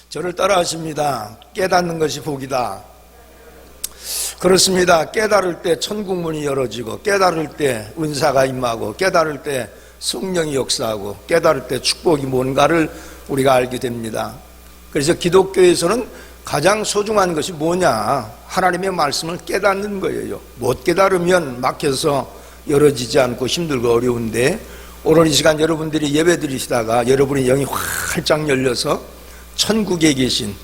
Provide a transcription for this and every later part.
저를 따라 하십니다. 깨닫는 것이 복이다. 그렇습니다. 깨달을 때 천국문이 열어지고, 깨달을 때 은사가 임하고, 깨달을 때 성령이 역사하고, 깨달을 때 축복이 뭔가를 우리가 알게 됩니다. 그래서 기독교에서는 가장 소중한 것이 뭐냐? 하나님의 말씀을 깨닫는 거예요. 못 깨달으면 막혀서 열어지지 않고 힘들고 어려운데, 오늘 이 시간 여러분들이 예배 드리시다가 여러분의 영이 활짝 열려서 천국에 계신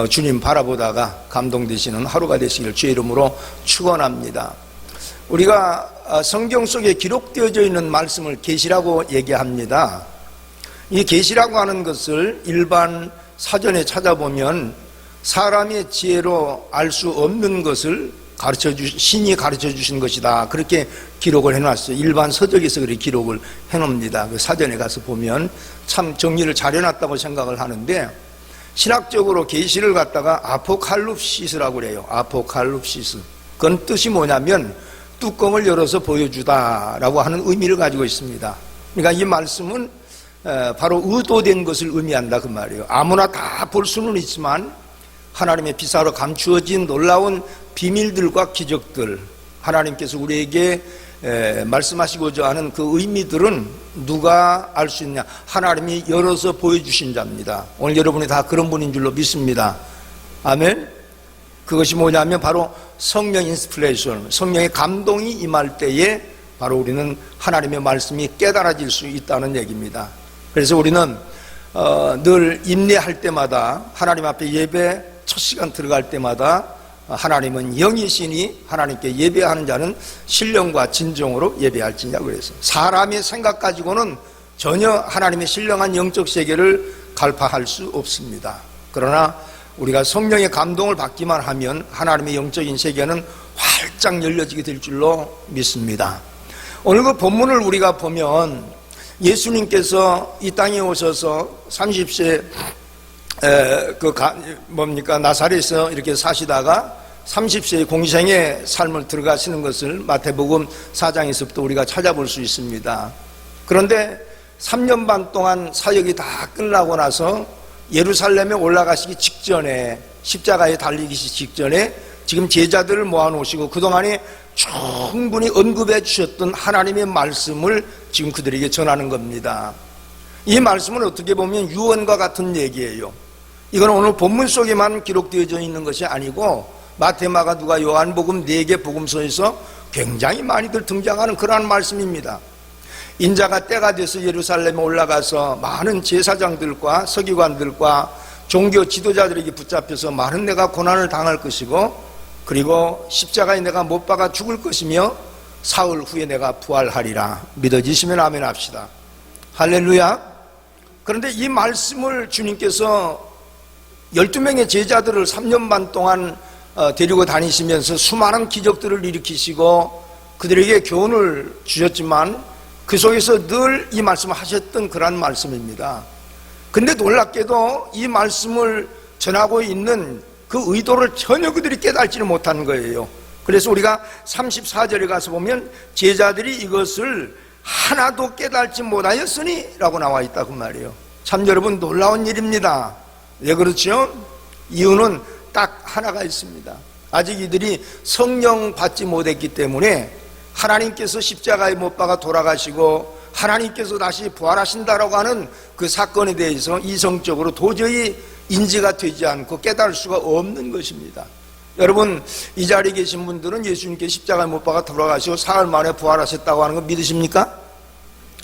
주님 바라보다가 감동되시는 하루가 되시길 주의 이름으로 축원합니다. 우리가 성경 속에 기록되어져 있는 말씀을 계시라고 얘기합니다. 이 계시라고 하는 것을 일반 사전에 찾아보면 사람의 지혜로 알 수 없는 것을 신이 가르쳐 주신 것이다, 그렇게 기록을 해놨어요. 일반 서적에서 그렇게 기록을 해놓습니다. 그 사전에 가서 보면 참 정리를 잘 해놨다고 생각을 하는데, 신학적으로 계시를 갖다가 아포칼립시스라고 그래요. 아포칼립시스. 그건 뜻이 뭐냐면 뚜껑을 열어서 보여주다라고 하는 의미를 가지고 있습니다. 그러니까 이 말씀은 바로 의도된 것을 의미한다 그 말이에요. 아무나 다 볼 수는 있지만 하나님의 비사로 감추어진 놀라운 비밀들과 기적들, 하나님께서 우리에게 말씀하시고자 하는 그 의미들은 누가 알 수 있냐? 하나님이 열어서 보여주신 자입니다. 오늘 여러분이 다 그런 분인 줄로 믿습니다. 아멘. 그것이 뭐냐면 바로 성령 인스피레이션, 성령의 감동이 임할 때에 바로 우리는 하나님의 말씀이 깨달아질 수 있다는 얘기입니다. 그래서 우리는 늘 인내할 때마다, 하나님 앞에 예배 첫 시간 들어갈 때마다 하나님은 영이시니 하나님께 예배하는 자는 신령과 진정으로 예배할지냐 그래서 사람의 생각 가지고는 전혀 하나님의 신령한 영적 세계를 갈파할 수 없습니다. 그러나 우리가 성령의 감동을 받기만 하면 하나님의 영적인 세계는 활짝 열려지게 될 줄로 믿습니다. 오늘 그 본문을 우리가 보면 예수님께서 이 땅에 오셔서 30세 나사렛에서 이렇게 사시다가 30세의 공생의 삶을 들어가시는 것을 마태복음 4장에서부터 우리가 찾아볼 수 있습니다. 그런데 3년 반 동안 사역이 다 끝나고 나서 예루살렘에 올라가시기 직전에, 십자가에 달리기 직전에 지금 제자들을 모아놓으시고 그동안에 충분히 언급해 주셨던 하나님의 말씀을 지금 그들에게 전하는 겁니다. 이 말씀은 어떻게 보면 유언과 같은 얘기예요. 이건 오늘 본문 속에만 기록되어져 있는 것이 아니고 마태, 마가, 누가, 요한복음 4개 복음서에서 굉장히 많이들 등장하는 그러한 말씀입니다. 인자가 때가 돼서 예루살렘에 올라가서 많은 제사장들과 서기관들과 종교 지도자들에게 붙잡혀서 많은 내가 고난을 당할 것이고, 그리고 십자가에 내가 못 박아 죽을 것이며 사흘 후에 내가 부활하리라. 믿어지시면 아멘 합시다. 할렐루야. 그런데 이 말씀을 주님께서 12명의 제자들을 3년 반 동안 데리고 다니시면서 수많은 기적들을 일으키시고 그들에게 교훈을 주셨지만 그 속에서 늘 이 말씀을 하셨던 그런 말씀입니다. 근데 놀랍게도 이 말씀을 전하고 있는 그 의도를 전혀 그들이 깨닫지를 못한 거예요. 그래서 우리가 34절에 가서 보면 제자들이 이것을 하나도 깨닫지 못하였으니 라고 나와 있다고 말이에요. 참 여러분 놀라운 일입니다. 왜 그렇죠? 이유는 딱 하나가 있습니다. 아직 이들이 성령 받지 못했기 때문에 하나님께서 십자가에 못 박아 돌아가시고 하나님께서 다시 부활하신다라고 하는 그 사건에 대해서 이성적으로 도저히 인지가 되지 않고 깨달을 수가 없는 것입니다. 여러분, 이 자리에 계신 분들은 예수님께 십자가에 못 박아 돌아가시고 사흘 만에 부활하셨다고 하는 거 믿으십니까?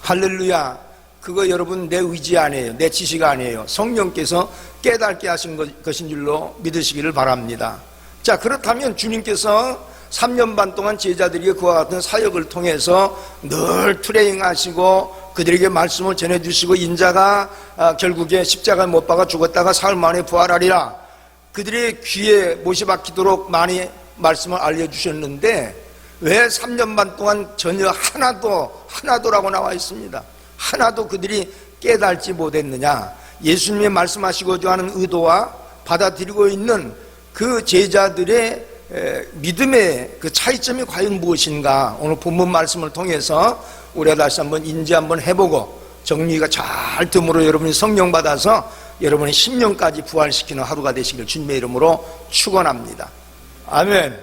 할렐루야. 그거 여러분 내 의지 아니에요. 내 지식 아니에요. 성령께서 깨닫게 하신 것인 줄로 믿으시기를 바랍니다. 자, 그렇다면 주님께서 3년 반 동안 제자들에게 그와 같은 사역을 통해서 늘 트레이닝하시고 그들에게 말씀을 전해주시고 인자가 결국에 십자가에 못 박아 죽었다가 사흘 만에 부활하리라, 그들의 귀에 못이 박히도록 많이 말씀을 알려주셨는데 왜 3년 반 동안 전혀 하나도라고 나와 있습니다. 하나도 그들이 깨달지 못했느냐? 예수님의 말씀하시고자 하는 의도와 받아들이고 있는 그 제자들의 믿음의 그 차이점이 과연 무엇인가? 오늘 본문 말씀을 통해서 우리가 다시 한번 인지 한번 해보고 정리가 잘 됨으로 여러분이 성령 받아서 여러분의 심령까지 부활시키는 하루가 되시길 주님의 이름으로 축원합니다. 아멘.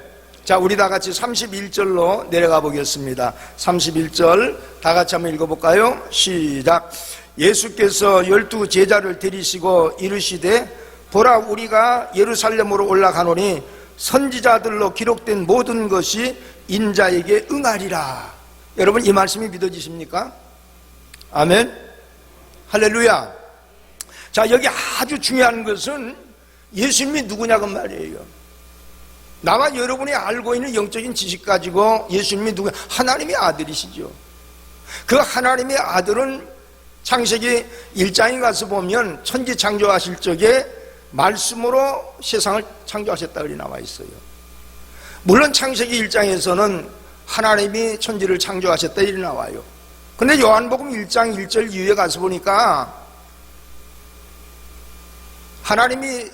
자, 우리 다 같이 31절로 내려가 보겠습니다. 31절 다 같이 한번 읽어볼까요? 시작. 예수께서 12 제자를 데리시고 이르시되 보라, 우리가 예루살렘으로 올라가노니 선지자들로 기록된 모든 것이 인자에게 응하리라. 여러분, 이 말씀이 믿어지십니까? 아멘. 할렐루야. 자, 여기 아주 중요한 것은 예수님이 누구냐고 말이에요. 나와 여러분이 알고 있는 영적인 지식 가지고 예수님이 누구냐? 하나님의 아들이시죠. 그 하나님의 아들은 창세기 1장에 가서 보면 천지 창조하실 적에 말씀으로 세상을 창조하셨다 그리 나와 있어요. 물론 창세기 1장에서는 하나님이 천지를 창조하셨다 이리 나와요. 근데 요한복음 1장 1절 이후에 가서 보니까 하나님이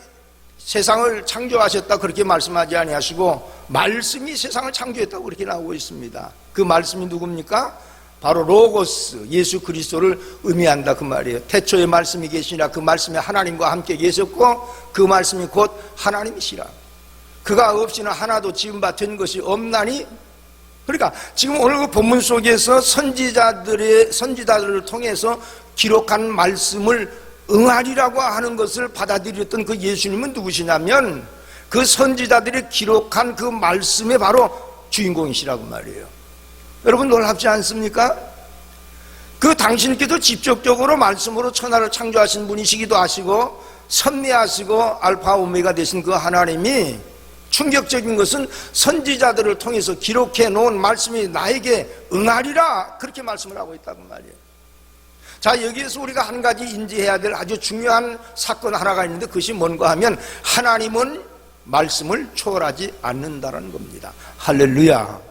세상을 창조하셨다 그렇게 말씀하지 아니하시고 말씀이 세상을 창조했다고 그렇게 나오고 있습니다. 그 말씀이 누굽니까? 바로 로고스, 예수 그리스도를 의미한다 그 말이에요. 태초에 말씀이 계시니라. 그 말씀이 하나님과 함께 계셨고 그 말씀이 곧 하나님이시라. 그가 없이는 하나도 지은 바 된 것이 없나니. 그러니까 지금 오늘 그 본문 속에서 선지자들을 통해서 기록한 말씀을 응하리라고 하는 것을 받아들였던 그 예수님은 누구시냐면 그 선지자들이 기록한 그 말씀의 바로 주인공이시라고 말이에요. 여러분, 놀랍지 않습니까? 그 당신께도 직접적으로 말씀으로 천하를 창조하신 분이시기도 하시고 섭리하시고 알파 오메가 되신 그 하나님이 충격적인 것은 선지자들을 통해서 기록해 놓은 말씀이 나에게 응하리라 그렇게 말씀을 하고 있다고 말이에요. 자, 여기에서 우리가 한 가지 인지해야 될 아주 중요한 사건 하나가 있는데 그것이 뭔가 하면 하나님은 말씀을 초월하지 않는다는 겁니다. 할렐루야.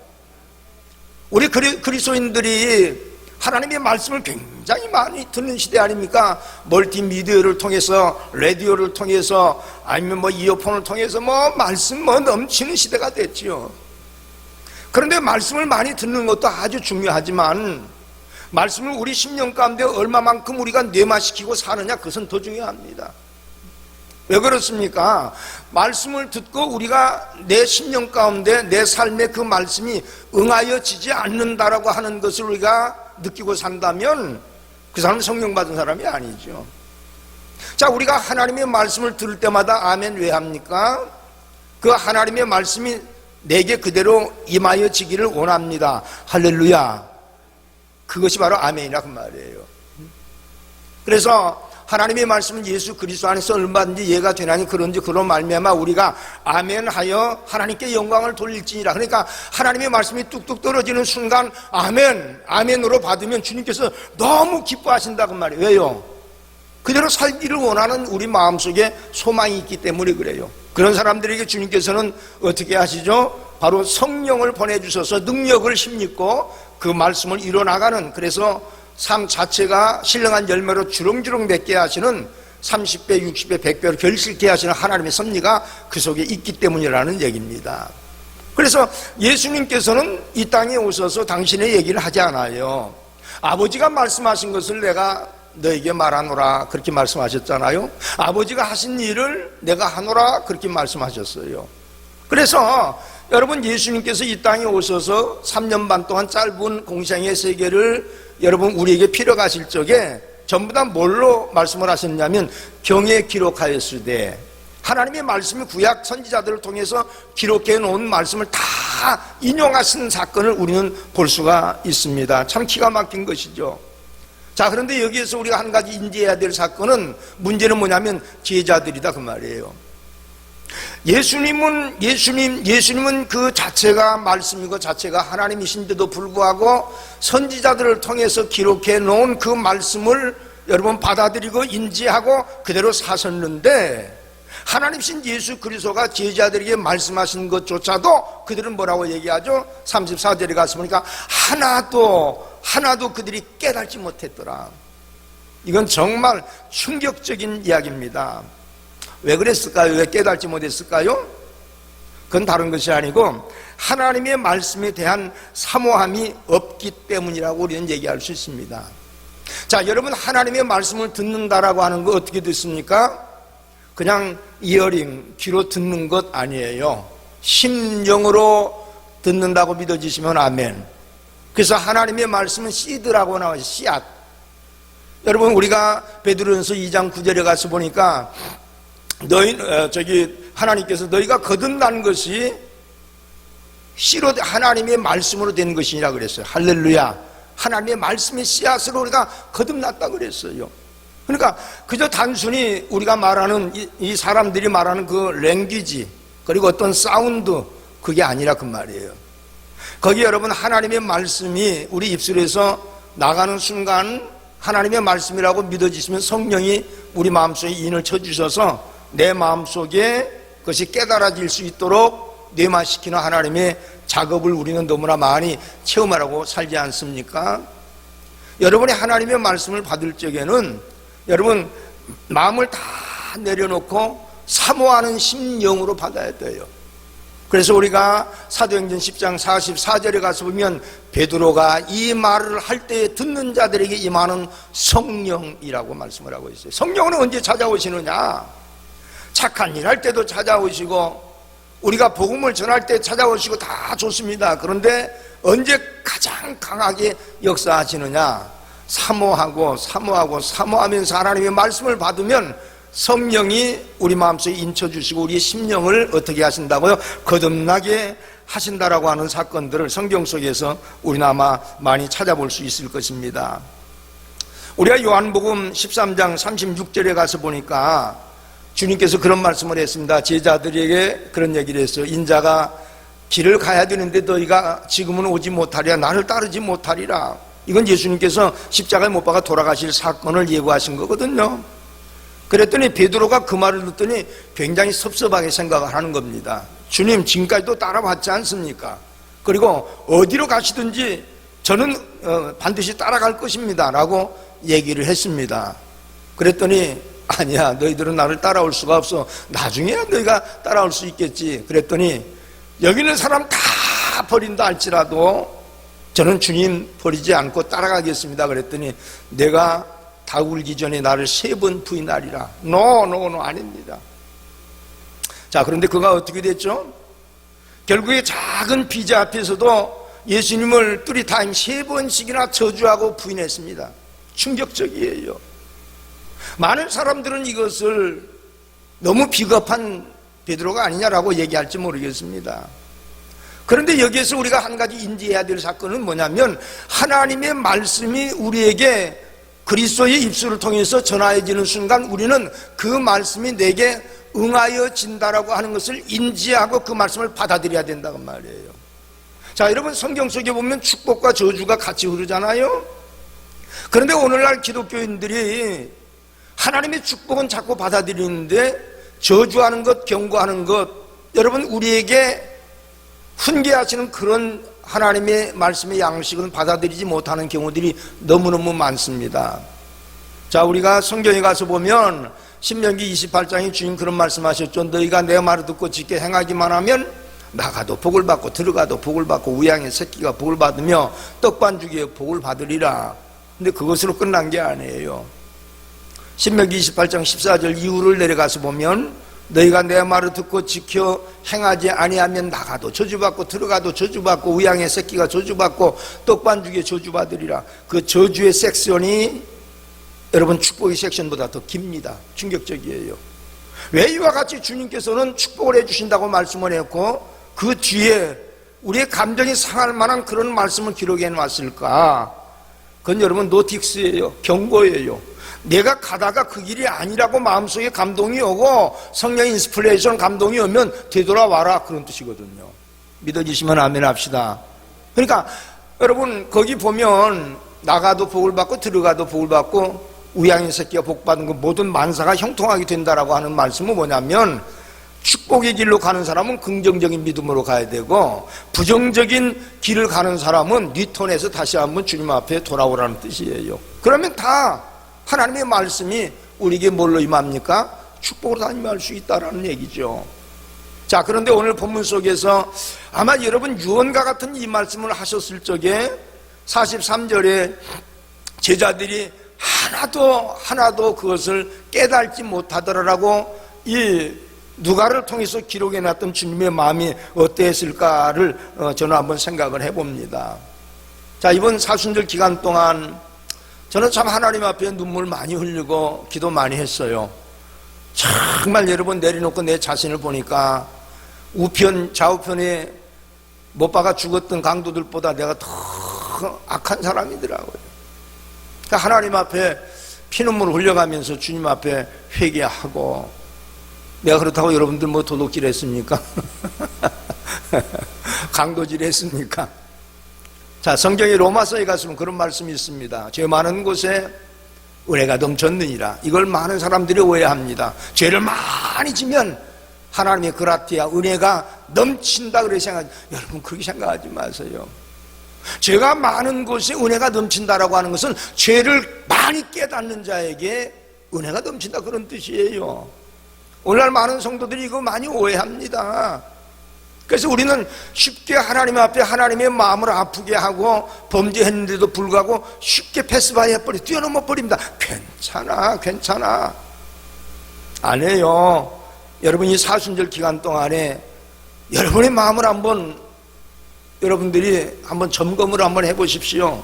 우리 그리스도인들이 하나님의 말씀을 굉장히 많이 듣는 시대 아닙니까? 멀티미디어를 통해서, 라디오를 통해서, 아니면 이어폰을 통해서 말씀 넘치는 시대가 됐죠. 그런데 말씀을 많이 듣는 것도 아주 중요하지만 말씀을 우리 심령 가운데 얼마만큼 우리가 뇌마시키고 사느냐, 그것은 더 중요합니다. 왜 그렇습니까? 말씀을 듣고 우리가 내 심령 가운데 내 삶에 그 말씀이 응하여지지 않는다라고 하는 것을 우리가 느끼고 산다면 그 사람은 성령 받은 사람이 아니죠. 자, 우리가 하나님의 말씀을 들을 때마다 아멘 왜 합니까? 그 하나님의 말씀이 내게 그대로 임하여지기를 원합니다. 할렐루야. 그것이 바로 아멘이라 그 말이에요. 그래서 하나님의 말씀은 예수 그리스도 안에서 얼마든지 이해가 되나니 그런지 그런 말미암아 우리가 아멘하여 하나님께 영광을 돌릴지니라. 그러니까 하나님의 말씀이 뚝뚝 떨어지는 순간 아멘, 아멘으로 받으면 주님께서 너무 기뻐하신다고 말이에요. 왜요? 그대로 살기를 원하는 우리 마음속에 소망이 있기 때문에 그래요. 그런 사람들에게 주님께서는 어떻게 하시죠? 바로 성령을 보내주셔서 능력을 힘입고 그 말씀을 이뤄나가는, 그래서 삶 자체가 신령한 열매로 주렁주렁 맺게 하시는 30배, 60배, 100배로 결실케 하시는 하나님의 섭리가 그 속에 있기 때문이라는 얘기입니다. 그래서 예수님께서는 이 땅에 오셔서 당신의 얘기를 하지 않아요. 아버지가 말씀하신 것을 내가 너에게 말하노라 그렇게 말씀하셨잖아요. 아버지가 하신 일을 내가 하노라 그렇게 말씀하셨어요. 그래서 여러분, 예수님께서 이 땅에 오셔서 3년 반 동안 짧은 공생의 세계를 여러분 우리에게 필요하실 적에 전부 다 뭘로 말씀을 하셨냐면 경에 기록하였으되, 하나님의 말씀이 구약 선지자들을 통해서 기록해 놓은 말씀을 다 인용하신 사건을 우리는 볼 수가 있습니다. 참 기가 막힌 것이죠. 자, 그런데 여기에서 우리가 한 가지 인지해야 될 사건은, 문제는 뭐냐면 제자들이다 그 말이에요. 예수님은 그 자체가 말씀이고 자체가 하나님이신데도 불구하고 선지자들을 통해서 기록해 놓은 그 말씀을 여러분 받아들이고 인지하고 그대로 사셨는데, 하나님신 예수 그리스도가 제자들에게 말씀하신 것조차도 그들은 뭐라고 얘기하죠? 34절에 가서 보니까 하나도 그들이 깨달지 못했더라. 이건 정말 충격적인 이야기입니다. 왜 그랬을까요? 왜 깨달지 못했을까요? 그건 다른 것이 아니고 하나님의 말씀에 대한 사모함이 없기 때문이라고 우리는 얘기할 수 있습니다. 자, 여러분, 하나님의 말씀을 듣는다라고 하는 거 어떻게 듣습니까? 그냥 이어링, 귀로 듣는 것 아니에요. 심령으로 듣는다고 믿어지시면 아멘. 그래서 하나님의 말씀은 씨드라고 나와요. 씨앗. 여러분, 우리가 베드로전서 2장 9절에 가서 보니까 하나님께서 너희가 거듭난 것이 씨로 하나님의 말씀으로 된 것이라 그랬어요. 할렐루야. 하나님의 말씀의 씨앗으로 우리가 거듭났다 그랬어요. 그러니까 그저 단순히 우리가 말하는 이 사람들이 말하는 그 랭귀지 그리고 어떤 사운드 그게 아니라 그 말이에요. 거기 여러분 하나님의 말씀이 우리 입술에서 나가는 순간 하나님의 말씀이라고 믿어지시면 성령이 우리 마음속에 인을 쳐주셔서 내 마음속에 그것이 깨달아질 수 있도록 뇌마시키는 하나님의 작업을 우리는 너무나 많이 체험하라고 살지 않습니까? 여러분이 하나님의 말씀을 받을 적에는 여러분 마음을 다 내려놓고 사모하는 심령으로 받아야 돼요. 그래서 우리가 사도행전 10장 44절에 가서 보면 베드로가 이 말을 할 때에 듣는 자들에게 임하는 성령이라고 말씀을 하고 있어요. 성령은 언제 찾아오시느냐? 착한 일 할 때도 찾아오시고 우리가 복음을 전할 때 찾아오시고 다 좋습니다. 그런데 언제 가장 강하게 역사하시느냐? 사모하면서 하나님의 말씀을 받으면 성령이 우리 마음속에 인쳐주시고 우리의 심령을 어떻게 하신다고요? 거듭나게 하신다라고 하는 사건들을 성경 속에서 우리는 아마 많이 찾아볼 수 있을 것입니다. 우리가 요한복음 13장 36절에 가서 보니까 주님께서 그런 말씀을 했습니다. 제자들에게 그런 얘기를 했어요. 인자가 길을 가야 되는데 너희가 지금은 오지 못하리라. 나를 따르지 못하리라. 이건 예수님께서 십자가에 못 박아 돌아가실 사건을 예고하신 거거든요. 그랬더니 베드로가 그 말을 듣더니 굉장히 섭섭하게 생각을 하는 겁니다. 주님 지금까지도 따라왔지 않습니까? 그리고 어디로 가시든지 저는 반드시 따라갈 것입니다 라고 얘기를 했습니다. 그랬더니 아니야, 너희들은 나를 따라올 수가 없어. 나중에야 너희가 따라올 수 있겠지. 그랬더니 여기 있는 사람 다 버린다 할지라도 저는 주님 버리지 않고 따라가겠습니다. 그랬더니 내가 다 울기 전에 나를 3번 부인하리라. 노 아닙니다. 자, 그런데 그가 어떻게 됐죠? 결국에 작은 비자 앞에서도 예수님을 뚜리타임 3번씩이나 저주하고 부인했습니다. 충격적이에요. 많은 사람들은 이것을 너무 비겁한 베드로가 아니냐라고 얘기할지 모르겠습니다. 그런데 여기에서 우리가 한 가지 인지해야 될 사건은 뭐냐면 하나님의 말씀이 우리에게 그리스도의 입술을 통해서 전하여지는 순간 우리는 그 말씀이 내게 응하여진다라고 하는 것을 인지하고 그 말씀을 받아들여야 된다고 말이에요. 자, 여러분 성경 속에 보면 축복과 저주가 같이 흐르잖아요. 그런데 오늘날 기독교인들이 하나님의 축복은 자꾸 받아들이는데 저주하는 것, 경고하는 것, 여러분 우리에게 훈계하시는 그런 하나님의 말씀의 양식은 받아들이지 못하는 경우들이 너무너무 많습니다. 자, 우리가 성경에 가서 보면 신명기 28장에 주님 그런 말씀하셨죠. 너희가 내 말을 듣고 지켜 행하기만 하면 나가도 복을 받고 들어가도 복을 받고 우양의 새끼가 복을 받으며 떡반죽에 복을 받으리라. 근데 그것으로 끝난 게 아니에요. 신명기 28장 14절 이후를 내려가서 보면 너희가 내 말을 듣고 지켜 행하지 아니하면 나가도 저주받고 들어가도 저주받고 우양의 새끼가 저주받고 떡반죽에 저주받으리라. 그 저주의 섹션이 여러분 축복의 섹션보다 더 깁니다. 충격적이에요. 왜 이와 같이 주님께서는 축복을 해주신다고 말씀을 했고 그 뒤에 우리의 감정이 상할 만한 그런 말씀을 기록해 놨을까? 그건 여러분 노틱스예요. 경고예요. 내가 가다가 그 길이 아니라고 마음속에 감동이 오고 성령 인스피레이션 감동이 오면 되돌아와라 그런 뜻이거든요. 믿어지시면 아멘 합시다. 그러니까 여러분 거기 보면 나가도 복을 받고 들어가도 복을 받고 우양의 새끼가 복 받은 거 모든 만사가 형통하게 된다라고 하는 말씀은 뭐냐면 축복의 길로 가는 사람은 긍정적인 믿음으로 가야 되고 부정적인 길을 가는 사람은 리턴해서 다시 한번 주님 앞에 돌아오라는 뜻이에요. 그러면 다 하나님의 말씀이 우리에게 뭘로 임합니까? 축복으로 다 임할 수 있다라는 얘기죠. 자, 그런데 오늘 본문 속에서 아마 여러분 유언과 같은 이 말씀을 하셨을 적에 43절에 제자들이 하나도 그것을 깨달지 못하더라라고 이 누가를 통해서 기록해놨던 주님의 마음이 어땠을까를 저는 한번 생각을 해봅니다. 자, 이번 사순절 기간 동안 저는 참 하나님 앞에 눈물 많이 흘리고 기도 많이 했어요. 정말 여러분, 내려놓고 내 자신을 보니까 우편 좌우편에 못 박아 죽었던 강도들보다 내가 더 악한 사람이더라고요. 그러니까 하나님 앞에 피눈물 흘려가면서 주님 앞에 회개하고, 내가 그렇다고 여러분들 뭐 도둑질 했습니까? 강도질 했습니까? 자, 성경의 로마서에 가시면 그런 말씀이 있습니다. 죄 많은 곳에 은혜가 넘쳤느니라. 이걸 많은 사람들이 오해합니다. 죄를 많이 지면 하나님의 그라티아, 은혜가 넘친다 그렇게 생각하지. 여러분, 그렇게 생각하지 마세요. 죄가 많은 곳에 은혜가 넘친다라고 하는 것은 죄를 많이 깨닫는 자에게 은혜가 넘친다, 그런 뜻이에요. 오늘날 많은 성도들이 이거 많이 오해합니다. 그래서 우리는 쉽게 하나님 앞에 하나님의 마음을 아프게 하고 범죄했는데도 불구하고 쉽게 패스바이 해버리, 뛰어넘어 버립니다. 괜찮아. 안 해요. 여러분, 이 사순절 기간 동안에 여러분의 마음을 여러분들이 한번 점검을 한번 해보십시오.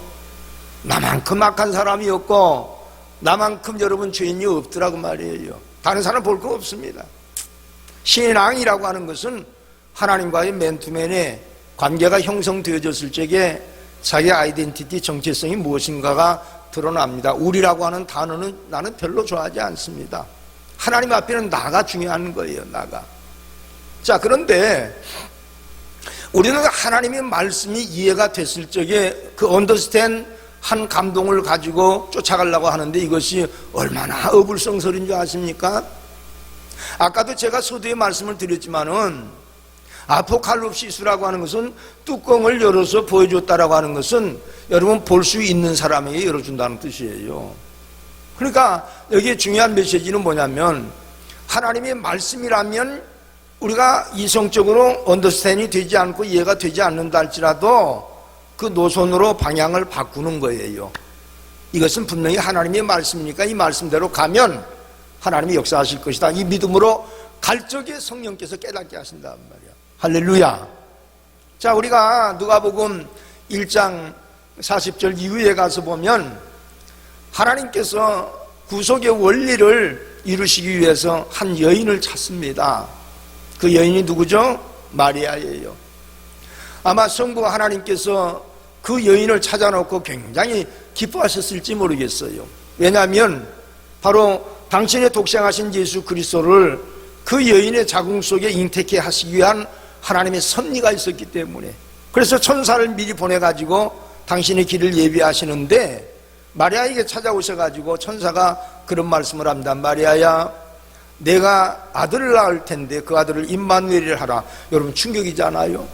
나만큼 악한 사람이 없고 나만큼 여러분 죄인이 없더라고 말이에요. 다른 사람 볼 거 없습니다. 신앙이라고 하는 것은 하나님과의 맨투맨의 관계가 형성되어졌을 적에 자기 아이덴티티, 정체성이 무엇인가가 드러납니다. 우리라고 하는 단어는 나는 별로 좋아하지 않습니다. 하나님 앞에는 나가 중요한 거예요. 나가. 자, 그런데 우리는 하나님의 말씀이 이해가 됐을 적에 그 언더스탠 한 감동을 가지고 쫓아가려고 하는데 이것이 얼마나 어불성설인 줄 아십니까? 아까도 제가 서두에 말씀을 드렸지만은 아포칼립시스라고 하는 것은 뚜껑을 열어서 보여줬다라고 하는 것은 여러분, 볼 수 있는 사람에게 열어준다는 뜻이에요. 그러니까 여기에 중요한 메시지는 뭐냐면, 하나님의 말씀이라면 우리가 이성적으로 언더스탠이 되지 않고 이해가 되지 않는다 할지라도 그 노선으로 방향을 바꾸는 거예요. 이것은 분명히 하나님의 말씀이니까 이 말씀대로 가면 하나님이 역사하실 것이다, 이 믿음으로 갈 적에 성령께서 깨닫게 하신단 말이야. 할렐루야. 자, 우리가 누가복음 1장 40절 이후에 가서 보면 하나님께서 구속의 원리를 이루시기 위해서 한 여인을 찾습니다. 그 여인이 누구죠? 마리아예요. 아마 성부 하나님께서 그 여인을 찾아놓고 굉장히 기뻐하셨을지 모르겠어요. 왜냐하면 바로 당신의 독생하신 예수 그리스도를 그 여인의 자궁 속에 잉태케 하시기 위한 하나님의 섭리가 있었기 때문에, 그래서 천사를 미리 보내가지고 당신의 길을 예비하시는데 마리아에게 찾아오셔가지고 천사가 그런 말씀을 합니다. 마리아야, 내가 아들을 낳을 텐데 그 아들을 임마누엘이라 하라. 여러분, 충격이잖아요.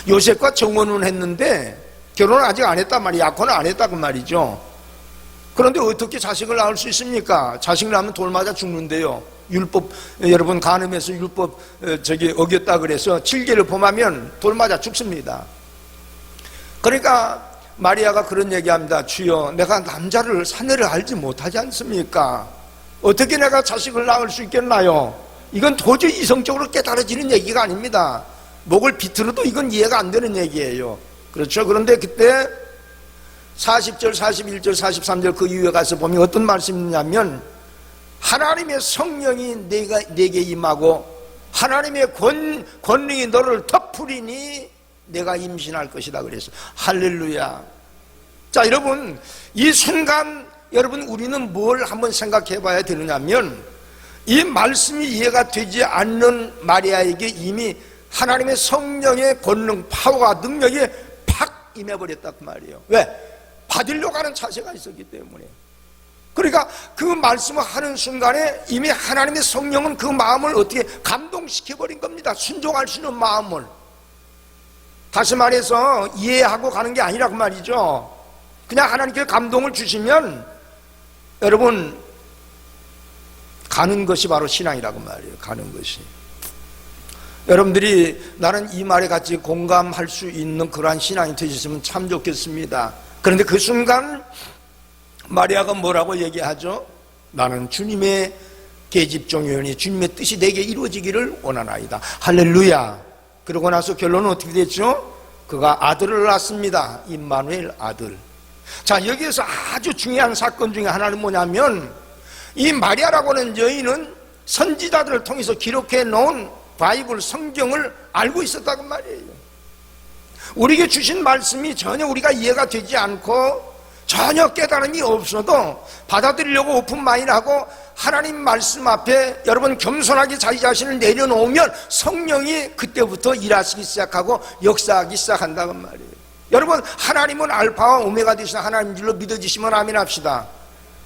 요셉과 정혼은 했는데 결혼을 아직 안 했단 말이에요. 약혼을 안 했다고 말이죠. 그런데 어떻게 자식을 낳을 수 있습니까? 자식을 낳으면 돌 맞아 죽는데요. 율법, 여러분, 간음해서 율법 어겼다 그래서 7개를 범하면 돌 맞아 죽습니다. 그러니까 마리아가 그런 얘기합니다. 주여, 내가 남자를 사내를 알지 못하지 않습니까? 어떻게 내가 자식을 낳을 수 있겠나요? 이건 도저히 이성적으로 깨달아지는 얘기가 아닙니다. 목을 비틀어도 이건 이해가 안 되는 얘기예요. 그렇죠? 그런데 그때 40절, 41절, 43절 그 이후에 가서 보면 어떤 말씀이냐면, 하나님의 성령이 내게 임하고 하나님의 권능이 너를 덮으리니 내가 임신할 것이다 그래서. 할렐루야. 자, 여러분, 이 순간 여러분, 우리는 뭘 한번 생각해 봐야 되느냐면, 이 말씀이 이해가 되지 않는 마리아에게 이미 하나님의 성령의 권능, 파워가, 능력이 팍 임해버렸단 말이에요. 왜? 받으려고 하는 자세가 있었기 때문에. 그러니까 그 말씀을 하는 순간에 이미 하나님의 성령은 그 마음을 어떻게 감동시켜버린 겁니다. 순종할 수 있는 마음을. 다시 말해서 이해하고 가는 게 아니라고 말이죠. 그냥 하나님께 감동을 주시면 여러분, 가는 것이 바로 신앙이라고 말이에요. 가는 것이. 여러분들이 나는 이 말에 같이 공감할 수 있는 그러한 신앙이 되셨으면 참 좋겠습니다. 그런데 그 순간 마리아가 뭐라고 얘기하죠? 나는 주님의 계집종이오니 주님의 뜻이 내게 이루어지기를 원하나이다. 할렐루야. 그러고 나서 결론은 어떻게 됐죠? 그가 아들을 낳습니다. 임마누엘 아들. 자, 여기에서 아주 중요한 사건 중에 하나는 뭐냐면, 이 마리아라고 하는 여인은 선지자들을 통해서 기록해 놓은 바이블 성경을 알고 있었다고 말이에요. 우리에게 주신 말씀이 전혀 우리가 이해가 되지 않고 전혀 깨달음이 없어도 받아들이려고 오픈마인드하고 하나님 말씀 앞에 여러분 겸손하게 자기 자신을 내려놓으면 성령이 그때부터 일하시기 시작하고 역사하기 시작한다는 말이에요. 여러분, 하나님은 알파와 오메가 되신 하나님 줄로 믿어지시면 아멘 합시다.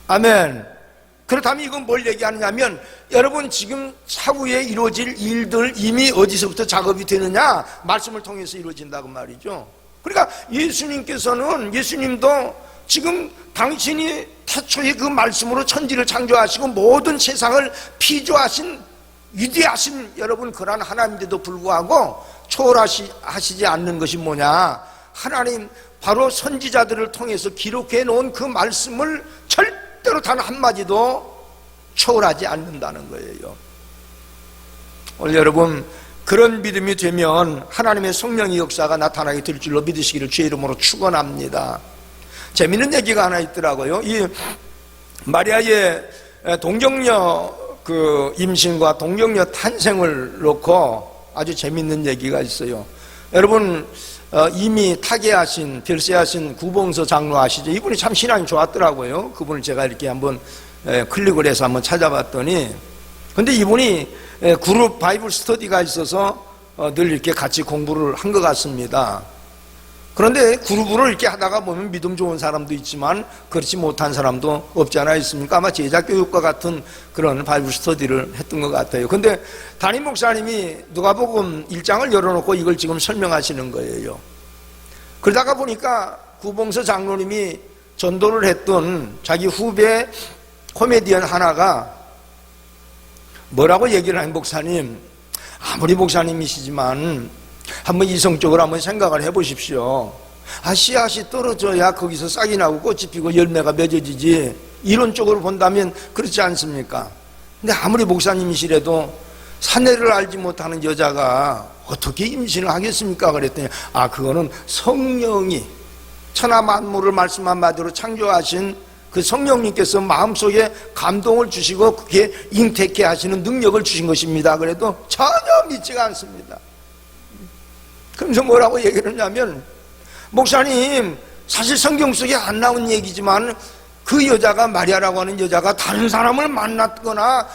아멘. 그렇다면 이건 뭘 얘기하느냐면, 여러분 지금 차후에 이루어질 일들 이미 어디서부터 작업이 되느냐? 말씀을 통해서 이루어진다고 말이죠. 그러니까 예수님도 지금 당신이 태초에 그 말씀으로 천지를 창조하시고 모든 세상을 피조하신 위대하신 여러분 그러한 하나님인데도 불구하고 초월하시지 않는 것이 뭐냐? 하나님 바로 선지자들을 통해서 기록해 놓은 그 말씀을 절대로 단 한마디도 초월하지 않는다는 거예요. 오늘 여러분 그런 믿음이 되면 하나님의 성령의 역사가 나타나게 될 줄로 믿으시기를 주의 이름으로 축원합니다. 재미있는 얘기가 하나 있더라고요. 이 마리아의 동정녀 그 임신과 동정녀 탄생을 놓고 아주 재미있는 얘기가 있어요. 여러분 이미 타계하신 별세하신 구봉서 장로 아시죠? 이분이 참 신앙이 좋았더라고요. 그분을 제가 이렇게 한번 클릭을 해서 한번 찾아봤더니, 근데 이분이 그룹 바이블 스터디가 있어서 늘 이렇게 같이 공부를 한 것 같습니다. 그런데 그룹으로 이렇게 하다가 보면 믿음 좋은 사람도 있지만 그렇지 못한 사람도 없지 않아 있습니까? 아마 제자교육과 같은 그런 바이블 스터디를 했던 것 같아요. 근데 담임 목사님이 누가복음 1장을 열어놓고 이걸 지금 설명하시는 거예요. 그러다가 보니까 구봉서 장로님이 전도를 했던 자기 후배 코미디언 하나가 뭐라고 얘기를 하는, 목사님 아무리 목사님이시지만 한번 이성적으로 한번 생각을 해보십시오. 씨앗이 떨어져야 거기서 싹이 나고 꽃이 피고 열매가 맺어지지, 이론적으로 본다면 그렇지 않습니까? 근데 아무리 목사님이시라도 사내를 알지 못하는 여자가 어떻게 임신을 하겠습니까? 그랬더니 그거는 성령이 천하 만물을 말씀 한마디로 창조하신 그 성령님께서 마음속에 감동을 주시고 그게 잉태케 하시는 능력을 주신 것입니다. 그래도 전혀 믿지가 않습니다. 그러면서 뭐라고 얘기를 했냐면, 목사님 사실 성경 속에 안 나온 얘기지만 그 여자가 마리아라고 하는 여자가 다른 사람을 만났거나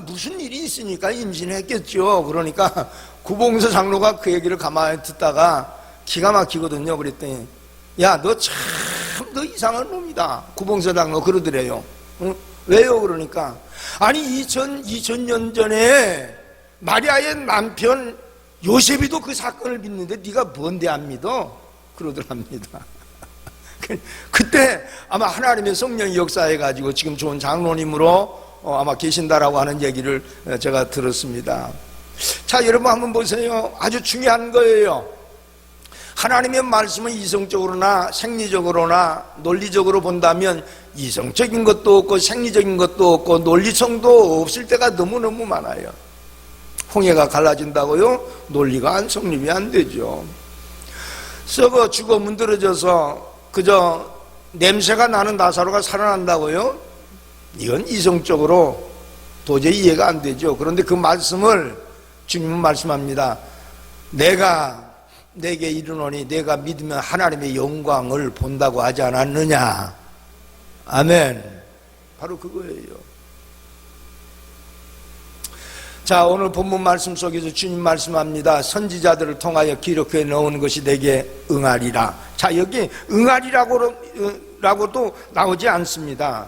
무슨 일이 있으니까 임신했겠죠. 그러니까 구봉서 장로가 그 얘기를 가만히 듣다가 기가 막히거든요. 그랬더니 야, 너 참 너 이상한 놈이다. 구봉서 장로 그러더래요. 왜요? 그러니까 2000년 전에 마리아의 남편 요셉이도 그 사건을 믿는데 네가 뭔데 안 믿어? 그러더랍니다. 그때 아마 하나님의 성령이 역사해가지고 지금 좋은 장로님으로 아마 계신다라고 하는 얘기를 제가 들었습니다. 자, 여러분 한번 보세요. 아주 중요한 거예요. 하나님의 말씀은 이성적으로나 생리적으로나 논리적으로 본다면 이성적인 것도 없고 생리적인 것도 없고 논리성도 없을 때가 너무너무 많아요. 홍해가 갈라진다고요? 논리가 성립이 안 되죠. 썩어 죽어 문드러져서 그저 냄새가 나는 나사로가 살아난다고요? 이건 이성적으로 도저히 이해가 안 되죠. 그런데 그 말씀을 주님은 말씀합니다. 내가 내게 이르노니 내가 믿으면 하나님의 영광을 본다고 하지 않았느냐. 아멘. 바로 그거예요. 자, 오늘 본문 말씀 속에서 주님 말씀합니다. 선지자들을 통하여 기록해 놓은 것이 내게 응하리라. 자, 여기 응하리라고도 나오지 않습니다.